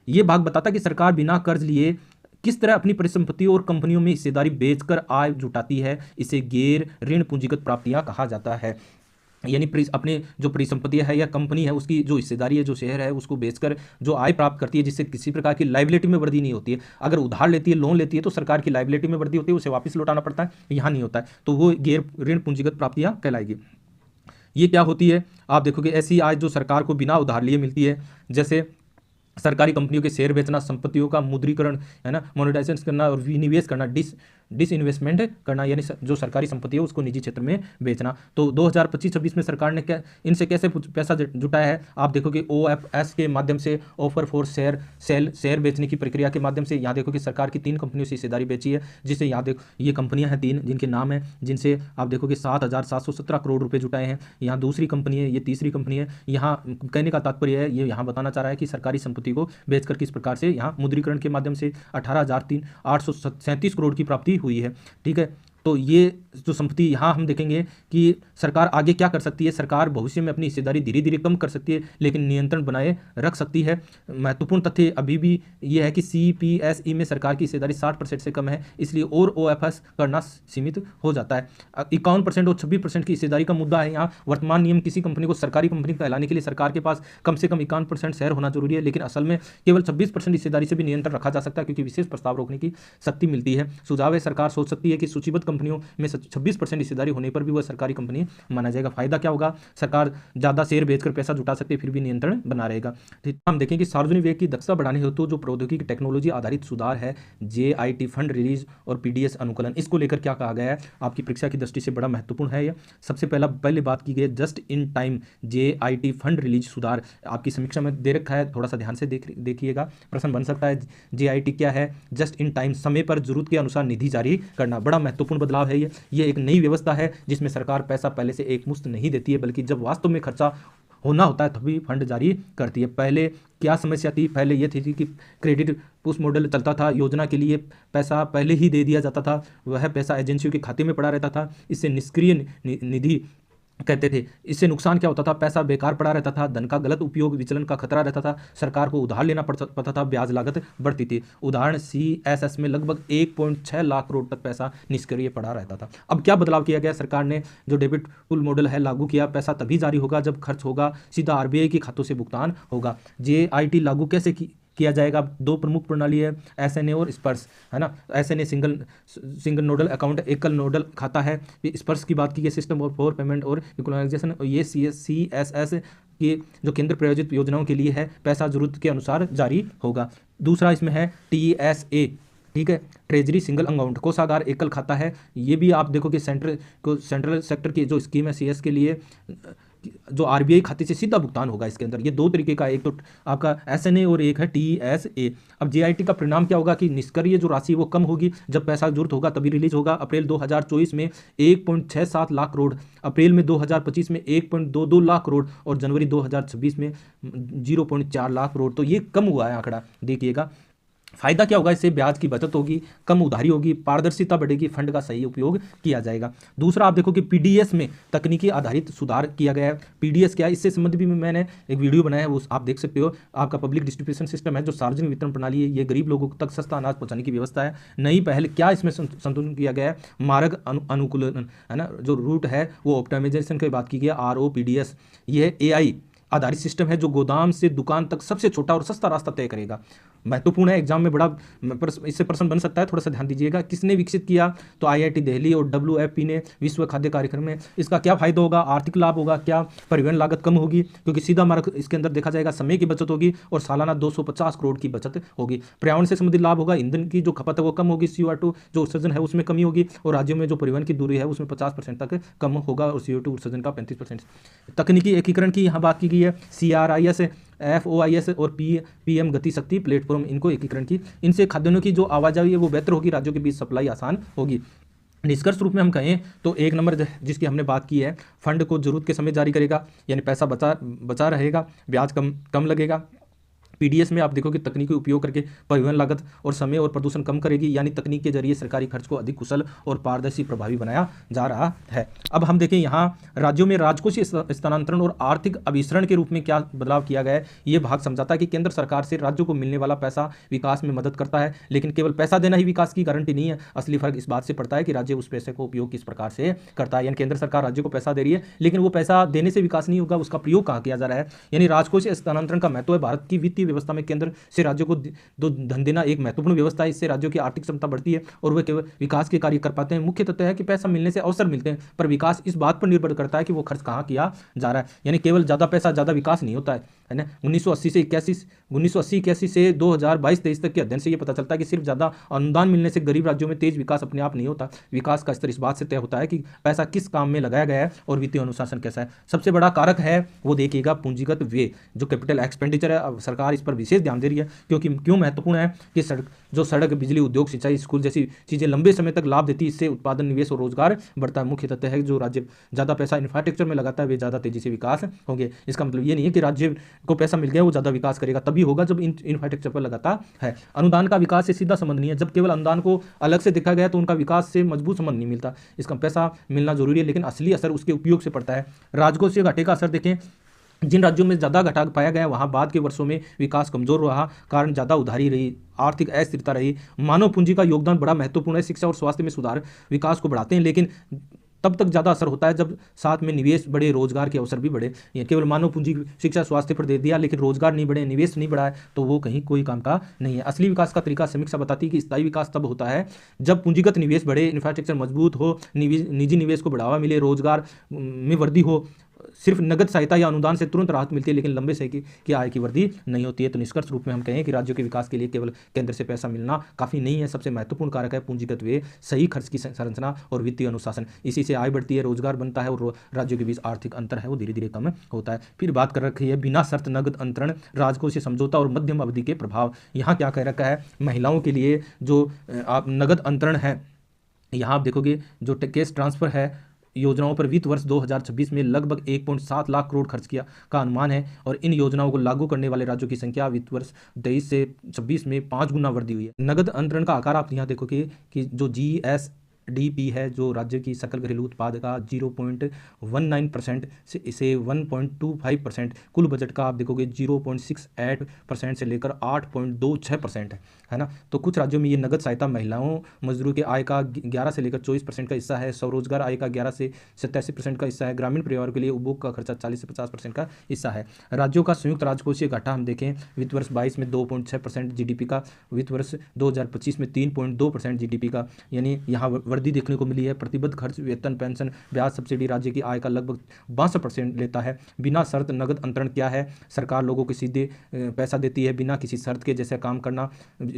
ये भाग बताता कि सरकार बिना कर्ज लिए किस तरह अपनी परिसंपत्ति और कंपनियों में हिस्सेदारी बेचकर आय जुटाती है। इसे गैर ऋण पूंजीगत प्राप्तियां कहा जाता है। यानी अपने जो परिसंपत्ति है या कंपनी है उसकी जो हिस्सेदारी है, जो शेयर है, उसको बेचकर जो आय प्राप्त करती है, जिससे किसी प्रकार की लाइबिलिटी में वृद्धि नहीं होती है। अगर उधार लेती है, लोन लेती है तो सरकार की लाइबिलिटी में वृद्धि होती है, उसे वापस लौटाना पड़ता है, यहाँ नहीं होता है, तो वो गैर ऋण पूंजीगत प्राप्तियां कहलाएगी। ये क्या होती है, आप देखोगे ऐसी आय जो सरकार को बिना उधार लिए मिलती है, जैसे सरकारी कंपनियों के शेयर बेचना, संपत्तियों का मुद्रीकरण है ना, मोनेटाइजेशन करना और विनिवेश करना, डिसइन्वेस्टमेंट करना, यानी जो सरकारी संपत्ति है उसको निजी क्षेत्र में बेचना। तो 2025-26 में सरकार ने इनसे कैसे पैसा जुटाया है, आप देखोगे OFS के माध्यम से, ऑफर फॉर शेयर बेचने की प्रक्रिया के माध्यम से। यहाँ देखो कि सरकार की 3 कंपनियों से हिस्सेदारी बेची है, जिससे यहाँ देखो ये कंपनियां हैं 3 जिनके नाम है, जिनसे आप देखोगे 7,717 करोड़ रुपये जुटाए हैं। यहाँ दूसरी कंपनी है, ये तीसरी कंपनी है। यहाँ कहने का तात्पर्य है, ये यहाँ बताना चाह रहा है कि सरकारी संपत्ति को बेचकर किस प्रकार से यहाँ मुद्रीकरण के माध्यम से 18,837 करोड़ की प्राप्ति हुई है। ठीक है, तो ये जो संपत्ति यहाँ हम देखेंगे कि सरकार आगे क्या कर सकती है। सरकार भविष्य में अपनी हिस्सेदारी धीरे धीरे कम कर सकती है, लेकिन नियंत्रण बनाए रख सकती है। महत्वपूर्ण तथ्य अभी भी ये है कि CPSE में सरकार की हिस्सेदारी 60% से कम है, इसलिए और OFS करना सीमित हो जाता है। 51% और 26% की हिस्सेदारी का मुद्दा है यहाँ। वर्तमान नियम किसी कंपनी को सरकारी कंपनी कहलाने के लिए सरकार के पास कम से कम 51% शेयर होना जरूरी है, लेकिन असल में केवल 26% हिस्सेदारी से भी नियंत्रण रखा जा सकता है, क्योंकि विशेष प्रस्ताव रोकने की शक्ति मिलती है। सुझाव है, सरकार सोच सकती है कि सूचीबद्ध कंपनियों में 26% हिस्सेदारी होने पर भी वह सरकारी कंपनी माना जाएगा। फायदा क्या होगा, सरकार ज्यादा शेयर बेचकर पैसा जुटा सकती है, फिर भी नियंत्रण बना रहेगा। हम देखें कि सार्वजनिक व्यय की दक्षता बढ़ाने हेतु जो प्रौद्योगिकी टेक्नोलॉजी आधारित सुधार है, JIT फंड रिलीज और PDS अनुकूलन, इसको लेकर क्या कहा गया है, आपकी परीक्षा की दृष्टि से बड़ा महत्वपूर्ण है। यह सबसे पहले बात की गई just in time JIT fund release सुधार, आपकी समीक्षा में दे रखा है, थोड़ा सा ध्यान से देखिएगा, प्रश्न बन सकता है। JIT क्या है, जस्ट इन टाइम, समय पर जरूरत के अनुसार निधि जारी करना। बड़ा महत्वपूर्ण बदलाव है ये एक नई व्यवस्था है जिसमें सरकार पैसा पहले से एक मुश्त नहीं देती है, बल्कि जब वास्तव में खर्चा होना होता है तभी फंड जारी करती है। पहले क्या समस्या थी, पहले ये थी कि क्रेडिट पुश मॉडल चलता था, योजना के लिए पैसा पहले ही दे दिया जाता था, वह पैसा एजेंसियों के खाते में पड़ा रहता था, इससे निष्क्रिय निधि कहते थे। इससे नुकसान क्या होता था, पैसा बेकार पड़ा रहता था, धन का गलत उपयोग, विचलन का खतरा रहता था, सरकार को उधार लेना पड़ता था, ब्याज लागत बढ़ती थी। उदाहरण CSS में लगभग 1.6 लाख करोड़ तक पैसा निष्क्रिय पड़ा रहता था। अब क्या बदलाव किया गया, सरकार ने जो डेबिट पुल मॉडल है लागू किया। पैसा तभी जारी होगा जब खर्च होगा सीधा RBI के खातों से भुगतान होगा। JIT लागू कैसे किया जाएगा, 2 प्रमुख प्रणाली है, SNA और स्पर्श, है ना। SNA सिंगल नोडल अकाउंट, एकल नोडल खाता है। स्पर्श की बात की गई, सिस्टम फॉर पेमेंट और इक्वलाइजेशन। ये CSS के जो केंद्र प्रायोजित योजनाओं के लिए है, पैसा जरूरत के अनुसार जारी होगा। दूसरा इसमें है TSA, ठीक है, ट्रेजरी सिंगल अकाउंट, कोषागार एकल खाता है। ये भी आप देखो कि सेंट्रल सेक्टर की जो स्कीम है CS के लिए, जो RBI खाते से सीधा भुगतान होगा इसके अंदर। ये 2 तरीके का, एक तो आपका SNA और एक है TSA। अब JIT का परिणाम क्या होगा कि निष्क्रिय जो राशि वो कम होगी, जब पैसा जरूरत होगा तभी रिलीज होगा। अप्रैल 2024 में 1.67 लाख करोड़, अप्रैल में 2025 में 1.22 लाख करोड़ और जनवरी 2026 में 0.4 लाख करोड़। तो ये कम हुआ है आंकड़ा, देखिएगा। फायदा क्या होगा, इससे ब्याज की बचत होगी, कम उधारी होगी, पारदर्शिता बढ़ेगी, फंड का सही उपयोग किया जाएगा। दूसरा आप देखो कि PDS में तकनीकी आधारित सुधार किया गया है। PDS क्या है, इससे संबंधित भी मैंने एक वीडियो बनाया है, वो आप देख सकते हो। आपका पब्लिक डिस्ट्रीब्यूशन सिस्टम है, जो सार्वजनिक वितरण प्रणाली है, ये गरीब लोगों तक सस्ता अनाज पहुंचाने की व्यवस्था है। नई पहल क्या इसमें संतुलन किया गया है, मार्ग अनुकूलन, है ना, जो रूट है वो ऑप्टिमाइजेशन की बात की गई है, ROPDS। ये AI आधारित सिस्टम है जो गोदाम से दुकान तक सबसे छोटा और सस्ता रास्ता तय करेगा। महत्वपूर्ण है, एग्जाम में बड़ा इससे प्रश्न बन सकता है, थोड़ा सा ध्यान दीजिएगा। किसने विकसित किया? तो IIT दिल्ली और WFP ने, विश्व खाद्य कार्यक्रम में। इसका क्या फायदा होगा? आर्थिक लाभ होगा। क्या? परिवहन लागत कम होगी क्योंकि सीधा मार्ग इसके अंदर देखा जाएगा, समय की बचत होगी और सालाना 250 करोड़ की बचत होगी। पर्यावरण से संबंधित लाभ होगा, ईंधन की जो खपत है वो कम होगी, CO2 जो उत्सर्जन है उसमें कमी होगी और राज्यों में जो परिवहन की दूरी है उसमें 50% तक कम होगा और CO2 उत्सर्जन का 35%। तकनीकी एकीकरण की यहाँ बात की गई है, CRIS, FOIS और PM गति शक्ति प्लेटफॉर्म, इनको एकीकरण की। इनसे खाद्यान्नों की जो आवाजाही है वो बेहतर होगी, राज्यों के बीच सप्लाई आसान होगी। निष्कर्ष रूप में हम कहें तो एक नंबर जिसकी हमने बात की है, फंड को जरूरत के समय जारी करेगा, यानी पैसा बचा रहेगा, ब्याज कम लगेगा। PDS में आप देखोगे तकनीक का उपयोग करके परिवहन लागत और समय और प्रदूषण कम करेगी, यानी तकनीक के जरिए सरकारी खर्च को अधिक कुशल और पारदर्शी प्रभावी बनाया जा रहा है। अब हम देखें यहाँ राज्यों में राजकोषीय स्थानांतरण और आर्थिक अभिसरण के रूप में क्या बदलाव किया गया है। ये भाग समझाता है कि केंद्र सरकार से राज्यों को मिलने वाला पैसा विकास में मदद करता है, लेकिन केवल पैसा देना ही विकास की गारंटी नहीं है। असली फर्क इस बात से पड़ता है कि राज्य उस पैसे को उपयोग किस प्रकार से करता है। यानी केंद्र सरकार राज्यों को पैसा दे रही है, लेकिन वो पैसा देने से विकास नहीं होगा, उसका प्रयोग कहाँ किया जा रहा है। यानी राजकोषीय स्थानांतरण का महत्व है। भारत की वित्तीय व्यवस्था में केंद्र से राज्यों को धन देना एक महत्वपूर्ण व्यवस्था है। इससे राज्यों की आर्थिक क्षमता बढ़ती है और वे केवल विकास के कार्य कर पाते हैं। मुख्य तथ्य है कि पैसा मिलने से अवसर मिलते हैं, पर विकास इस बात पर निर्भर करता है कि वो खर्च कहाँ किया जा रहा है। यानी केवल ज्यादा पैसा ज्यादा विकास नहीं होता है ना। 1980-81 से 2022-23 तक के अध्ययन से ये पता चलता है कि सिर्फ ज्यादा अनुदान मिलने से गरीब राज्यों में तेज विकास अपने आप नहीं होता। विकास का स्तर इस बात से तय होता है कि पैसा किस काम में लगाया गया है और वित्तीय अनुशासन कैसा है। सबसे बड़ा कारक है वो देखिएगा पूंजीगत व्यय, जो कैपिटल एक्सपेंडिचर है। सरकार इस पर विशेष ध्यान दे रही है क्योंकि क्यों महत्वपूर्ण है कि सड़क, बिजली, उद्योग, सिंचाई, स्कूल जैसी चीजें लंबे समय तक लाभ देती है। इससे उत्पादन, निवेश और रोजगार बढ़ता है। मुख्य तथ्य है जो राज्य ज्यादा पैसा इंफ्रास्ट्रक्चर में लगाता है वे ज्यादा तेजी से विकास होंगे। इसका मतलब ये नहीं है कि राज्य को पैसा मिल गया वो ज्यादा विकास करेगा, तभी होगा जब इंफ्रास्ट्रक्चर पर लगाता है। अनुदान का विकास से सीधा संबंध नहीं है। जब केवल अनुदान को अलग से देखा गया तो उनका विकास से मजबूत संबंध नहीं मिलता। इसका पैसा मिलना जरूरी है, लेकिन असली असर उसके उपयोग से पड़ता है। राजकोषीय घाटे का असर देखें, जिन राज्यों में ज़्यादा घाटा पाया गया वहाँ बाद के वर्षों में विकास कमजोर रहा, कारण ज़्यादा उधारी रही, आर्थिक अस्थिरता रही। मानव पूंजी का योगदान बड़ा महत्वपूर्ण है। शिक्षा और स्वास्थ्य में सुधार विकास को बढ़ाते हैं, लेकिन तब तक ज़्यादा असर होता है जब साथ में निवेश बढ़े, रोजगार के अवसर भी बढ़े। ये केवल मानव पूंजी, शिक्षा, स्वास्थ्य पर दे दिया लेकिन रोजगार नहीं बढ़े, निवेश नहीं बढ़ा है, तो वो कहीं कोई काम का नहीं है। असली विकास का तरीका समीक्षा बताती है कि स्थायी विकास तब होता है जब पूंजीगत निवेश बढ़े, इंफ्रास्ट्रक्चर मजबूत हो, निजी निवेश को बढ़ावा मिले, रोजगार में वृद्धि हो। सिर्फ नगद सहायता या अनुदान से तुरंत राहत मिलती है, लेकिन लंबे समय की आय की वृद्धि नहीं होती है। तो निष्कर्ष रूप में हम कहें कि राज्यों के विकास के लिए केवल केंद्र से पैसा मिलना काफी नहीं है। सबसे महत्वपूर्ण कारक है पूंजीगत व्यय, सही खर्च की संरचना और वित्तीय अनुशासन। इसी से आय बढ़ती है, रोजगार बनता है और राज्यों के बीच आर्थिक अंतर है वो धीरे धीरे कम होता है। फिर बात कर रखी है बिना शर्त नगद अंतरण, राजकोषीय समझौता और मध्यम अवधि के प्रभाव। यहाँ क्या कह रखा है, महिलाओं के लिए जो आप नगद अंतरण है, यहाँ आप देखोगे जो कैश ट्रांसफर है योजनाओं पर वित्त वर्ष 2026 में लगभग 1.7 लाख करोड़ खर्च किया का अनुमान है और इन योजनाओं को लागू करने वाले राज्यों की संख्या वित्त वर्ष 23 से 26 में 5 गुना वृद्धि हुई है। नगद अंतरण का आकार आप यहाँ देखोगे कि जो GSDP है, जो राज्य की सकल घरेलू उत्पाद का 0.19% से 1.25%, कुल बजट का आप देखोगे 0.68% से लेकर 8.26% है ना। तो कुछ राज्यों में ये नगद सहायता महिलाओं मजदूरों के आय का 11 से लेकर 24% का हिस्सा है, स्वरोजगार आय का 11 से 87% का हिस्सा है, ग्रामीण परिवारों के लिए उपभोग का खर्चा 40 से 50% का हिस्सा है। राज्यों का संयुक्त राजकोषीय घाटा हम देखें, वित्त वर्ष 22 में 2.6% GDP का, वित्त वर्ष 2025 में 3.2% GDP का, यानी यहाँ वृद्धि देखने को मिली है। प्रतिबद्ध खर्च, वेतन, पेंशन, ब्याज, सब्सिडी राज्य की आय का लगभग 62% लेता है। बिना शर्त नगद अंतरण क्या है, सरकार लोगों को सीधे पैसा देती है बिना किसी शर्त के, जैसे काम करना,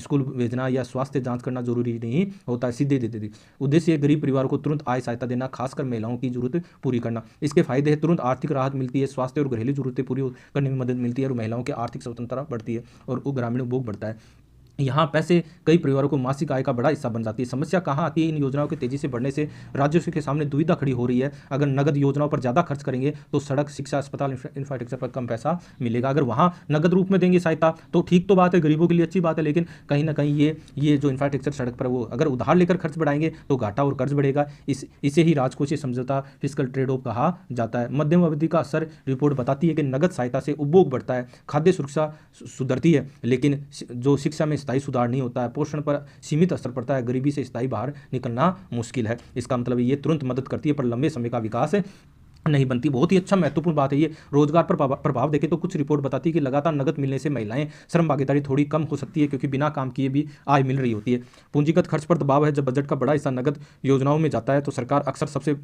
स्कूल भेजना या स्वास्थ्य जांच करना जरूरी नहीं होता है, सीधे दे देती। उद्देश्य गरीब परिवारों को तुरंत आय सहायता देना, खासकर महिलाओं की जरूरत पूरी करना। इसके फायदे हैं, तुरंत आर्थिक राहत मिलती है, स्वास्थ्य और घरेलू जरूरतें पूरी करने में मदद मिलती है और महिलाओं की आर्थिक स्वतंत्रता बढ़ती है और ग्रामीण उपभोग बढ़ता है। यहाँ पैसे कई परिवारों को मासिक आय का बड़ा हिस्सा बन जाती है। समस्या कहाँ आती है, इन योजनाओं के तेजी से बढ़ने से राज्यों के सामने दुविधा खड़ी हो रही है। अगर नगद योजनाओं पर ज़्यादा खर्च करेंगे तो सड़क, शिक्षा, अस्पताल, इंफ्रास्ट्रक्चर पर कम पैसा मिलेगा। अगर वहाँ नगद रूप में देंगे सहायता तो ठीक तो बात है, गरीबों के लिए अच्छी बात है, लेकिन कहीं ना कहीं ये जो इंफ्रास्ट्रक्चर सड़क पर वो अगर उधार लेकर खर्च बढ़ाएंगे तो घाटा और कर्ज बढ़ेगा। इसे ही राजकोषीय समझौता, फिस्कल ट्रेड ऑफ कहा जाता है। मध्यम अवधि का असर रिपोर्ट बताती है कि नगद सहायता से उपभोग बढ़ता है, खाद्य सुरक्षा सुधरती है, लेकिन जो शिक्षा में स्थायी सुधार नहीं होता है, पोषण पर सीमित असर पड़ता है, गरीबी से स्थायी बाहर निकलना मुश्किल है। इसका मतलब ये तुरंत मदद करती है पर लंबे समय का विकास नहीं बनती। बहुत ही अच्छा महत्वपूर्ण बात है ये। रोजगार पर प्रभाव देखें तो कुछ रिपोर्ट बताती है कि लगातार नकद मिलने से महिलाएं श्रम भागीदारी थोड़ी कम हो सकती है, क्योंकि बिना काम किए भी आय मिल रही होती है। पूंजीगत खर्च पर दबाव है। जब बजट का बड़ा हिस्सा नकद योजनाओं में जाता है तो सरकार अक्सर सबसे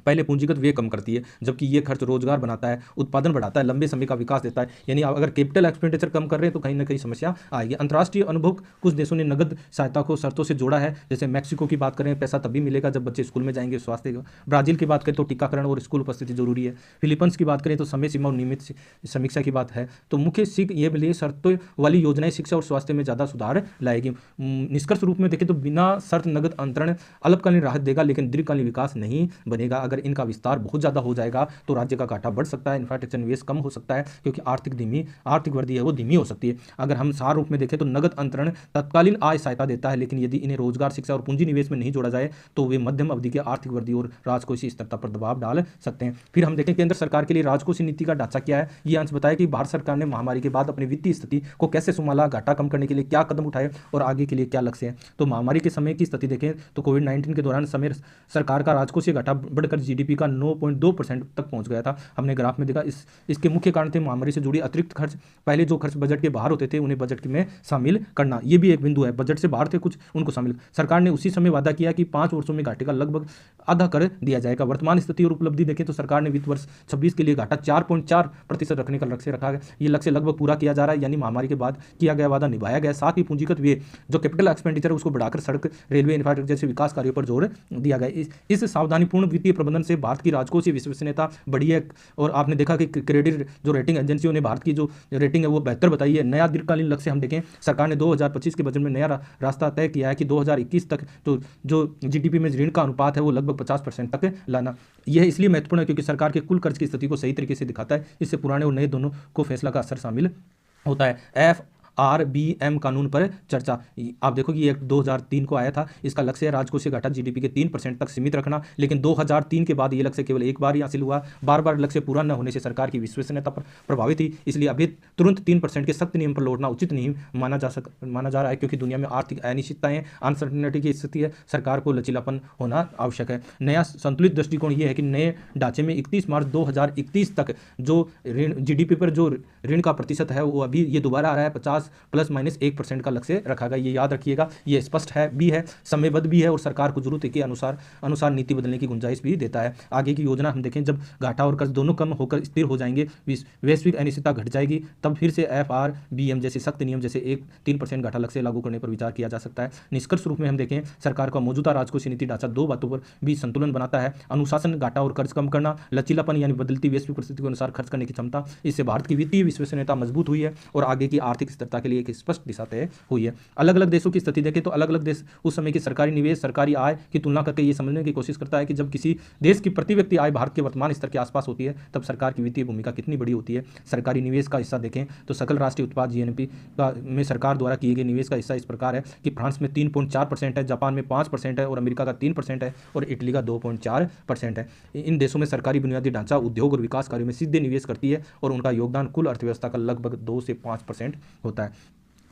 पहले पूंजीगत व्यय कम करती है, जबकि ये खर्च रोजगार बनाता है, उत्पादन बढ़ाता है, लंबे समय का विकास देता है। यानी आप अगर कैपिटल एक्सपेंडिचर कम कर रहे हैं तो कहीं ना कहीं समस्या आएगी। अंतर्राष्ट्रीय अनुभव, कुछ देशों ने नगद सहायता को शर्तों से जोड़ा है। जैसे मैक्सिको की बात करें, पैसा तभी मिलेगा जब बच्चे स्कूल में जाएंगे, स्वास्थ्य। ब्राजील की बात करें तो टीकाकरण और स्कूल उपस्थिति जरूरी है। फिलीपींस की बात करें तो समय सीमा और नियमित समीक्षा की बात है। तो मुख्य सीख ये मिली, शर्तों वाली योजनाएं शिक्षा और स्वास्थ्य में ज़्यादा सुधार लाएगी। निष्कर्ष रूप में देखें तो बिना शर्त नगद अंतरण अल्पकालीन राहत देगा, लेकिन दीर्घकालीन विकास नहीं बनेगा। अगर इनका विस्तार बहुत ज़्यादा हो जाएगा तो राज्य का घाटा बढ़ सकता है, इंफ्रास्ट्रक्चर निवेश कम हो सकता है, क्योंकि आर्थिक वृद्धि है वो धीमी हो सकती है। अगर हम सार रूप में देखें तो नगद अंतरण तत्कालीन आय सहायता देता है, लेकिन यदि इन्हें रोजगार, शिक्षा और पूंजी निवेश में नहीं जोड़ा जाए तो वे मध्यम अवधि की आर्थिक वृद्धि और राजकोषीय स्थिरता पर दबाव डाल सकते हैं। फिर हम देखें केंद्र सरकार के लिए राजकोषीय नीति का ढांचा क्या है। ये अंश बताया कि भारत सरकार ने महामारी के बाद अपनी वित्तीय स्थिति को कैसे संभाला, घाटा कम करने के लिए क्या कदम उठाए और आगे के लिए क्या लक्ष्य है। तो महामारी के समय की स्थिति देखें तो कोविड-19 के दौरान समय सरकार का राजकोषीय घाटा बढ़कर जीडीपी का 9.2% तक पहुंच गया था। हमने ग्राफ में देखा। इसके मुख्य कारण थे महामारी से जुड़ी अतिरिक्त खर्च। पहले जो खर्च बजट के बाहर होते थे उन्हें बजट में शामिल करना, ये भी एक बिंदु है। बजट से बाहर थे कुछ, उनको शामिल। सरकार ने उसी समय वादा किया कि 5 वर्षों में घाटे का लगभग आधा कर दिया जाएगा। वर्तमान स्थिति और उपलब्धि देखें तो सरकार ने वित्त वर्ष 26 के लिए घाटा 4.4% रखने का लक्ष्य रखा है। ये लक्ष्य लगभग पूरा किया जा रहा है, यानी महामारी के बाद किया गया वादा निभाया गया। साथ ही पूंजीगत व्यय जो कैपिटल एक्सपेंडिचर है उसको बढ़ाकर सड़क, रेलवे, इंफ्रास्ट्रक्चर जैसे विकास कार्यों पर जोर दिया गया। इस सावधानीपूर्ण वित्तीय प्रबंधन से भारत की राजकोषीय विश्वसनीयता बढ़ी है, और आपने देखा कि क्रेडिट जो रेटिंग एजेंसियों ने भारत की जो रेटिंग है वो बेहतर बताई है। नया दीर्घकालीन लक्ष्य हम देखें, सरकार ने 2025 के बजट में नया रास्ता तय किया है कि 2021 तक तो जो जीडीपी में ऋण का अनुपात है वो लगभग 50% तक लाना। यह इसलिए महत्वपूर्ण है क्योंकि सरकार के कुल कर्ज की स्थिति को सही तरीके से दिखाता है। इससे पुराने और नए दोनों को फैसला का असर शामिल होता है। RBM कानून पर चर्चा, आप देखो कि ये 2003 को आया था। इसका लक्ष्य है राजकोषीय घाटा जीडीपी के 3% तक सीमित रखना, लेकिन 2003 के बाद ये लक्ष्य केवल एक बार ही हासिल हुआ। बार बार लक्ष्य पूरा न होने से सरकार की विश्वसनीयता पर प्रभावित हुई। इसलिए अभी तुरंत 3% के सख्त नियम पर लौटना उचित नहीं माना जा रहा है, क्योंकि दुनिया में आर्थिक अनिश्चितताएं, अनसर्टेनिटी की स्थिति है। सरकार को लचीलापन होना आवश्यक है। नया संतुलित दृष्टिकोण ये है कि नए ढांचे में 31 मार्च 2021 तक जो ऋण जीडीपी पर जो ऋण का प्रतिशत है वो अभी ये दोबारा आ रहा है 50 ±1% का लक्ष्य रखा गया। ये याद रखिएगा, ये स्पष्ट है भी है, समयबद्ध भी है, और सरकार को जरूरत के अनुसार नीति बदलने की गुंजाइश भी देता है। आगे की योजना हम देखें, जब घाटा और कर्ज दोनों कम होकर स्थिर हो जाएंगे, वैश्विक अनिश्चितता घट जाएगी, तब फिर से FRBM जैसे सख्त नियम जैसे 3% घाटा लक्ष्य लागू करने पर विचार किया जा सकता है। निष्कर्ष रूप में हम देखें, सरकार का मौजूदा राजकोषीय नीति ढांचा दो बातों पर भी संतुलन बनाता है। अनुशासन, घाटा और कर्ज कम करना, लचीलापन यानी बदलती वैश्विक परिस्थिति के अनुसार खर्च करने की क्षमता। इससे भारत की वित्तीय विश्वसनीयता मजबूत हुई है और आगे की आर्थिक स्थिरता के लिए एक स्पष्ट दिशा तय हुई है। अलग अलग देशों की स्थिति देखें तो अलग अलग देश उस समय की सरकारी निवेश, सरकारी आय की तुलना करके ये समझने की कोशिश करता है कि जब किसी देश की प्रति व्यक्ति आय भारत के वर्तमान स्तर के आसपास होती है तब सरकार की वित्तीय भूमिका कितनी बड़ी होती है। सरकारी निवेश का हिस्सा देखें तो सकल राष्ट्रीय उत्पाद GNP में सरकार द्वारा किए गए निवेश का हिस्सा इस प्रकार है कि फ्रांस में 3.4% है, जापान में 5% है, और अमेरिका का 3% है, और इटली का 2.4% है। इन देशों में सरकारी बुनियादी ढांचा, उद्योग और विकास कार्यों में सीधे निवेश करती है और उनका योगदान कुल अर्थव्यवस्था का लगभग 2 से 5% होता है।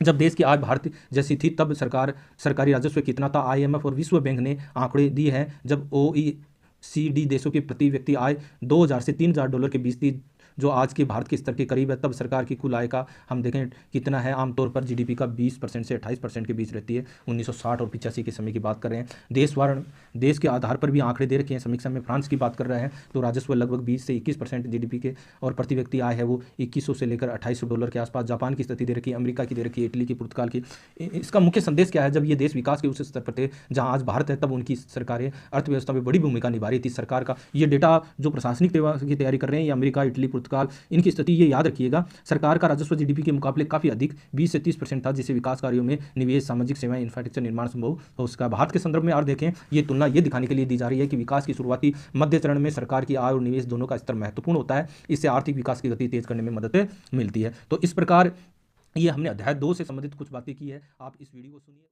जब देश की आय भारत जैसी थी तब सरकारी राजस्व कितना था, IMF और विश्व बैंक ने आंकड़े दिए हैं। जब OECD देशों की प्रति व्यक्ति आय $2000 से $3000 के बीच थी, जो आज के भारत के स्तर के करीब है, तब सरकार की कुल आय का हम देखें कितना है, आमतौर पर जीडीपी का 20% से 28% के बीच रहती है। 1960 और 85 के समय की बात कर रहे हैं। देश के आधार पर भी आंकड़े दे रखे हैं। समीक्षा में फ्रांस की बात कर रहे हैं तो राजस्व लगभग 20 से 21% जीडीपी के, और प्रति व्यक्ति आय है वो $2100 से लेकर $2800 के आसपास। जापान की स्थिति दे रखी है, अमेरिका की दे रखी है, इटली की, पुर्तगाल की। इसका मुख्य संदेश क्या है, जब ये देश विकास के उस स्तर पर थे जहाँ आज भारत है, तब उनकी सरकारें अर्थव्यवस्था में बड़ी भूमिका निभा रही थी। सरकार का ये डेटा जो प्रशासनिक की तैयारी कर रहे हैं, ये अमेरिका, इटली, पुर्तगाल, इनकी स्थिति ये याद रखिएगा। सरकार का राजस्व जीडीपी के मुकाबले काफी अधिक 20 से 30% था, जिससे विकास कार्यों में निवेश, सामाजिक सेवाएं, इंफ्रास्ट्रक्चर निर्माण संभव हो सका। भारत के संदर्भ में और देखें, ये तुलना ये दिखाने के लिए दी जा रही है कि विकास की शुरुआती मध्य चरण में सरकार की आय और निवेश दोनों का स्तर महत्वपूर्ण होता है। इससे आर्थिक विकास की गति तेज करने में मदद मिलती है। तो इस प्रकार ये हमने अध्याय 2 से संबंधित कुछ बातें की है। आप इस वीडियो को सुनिए।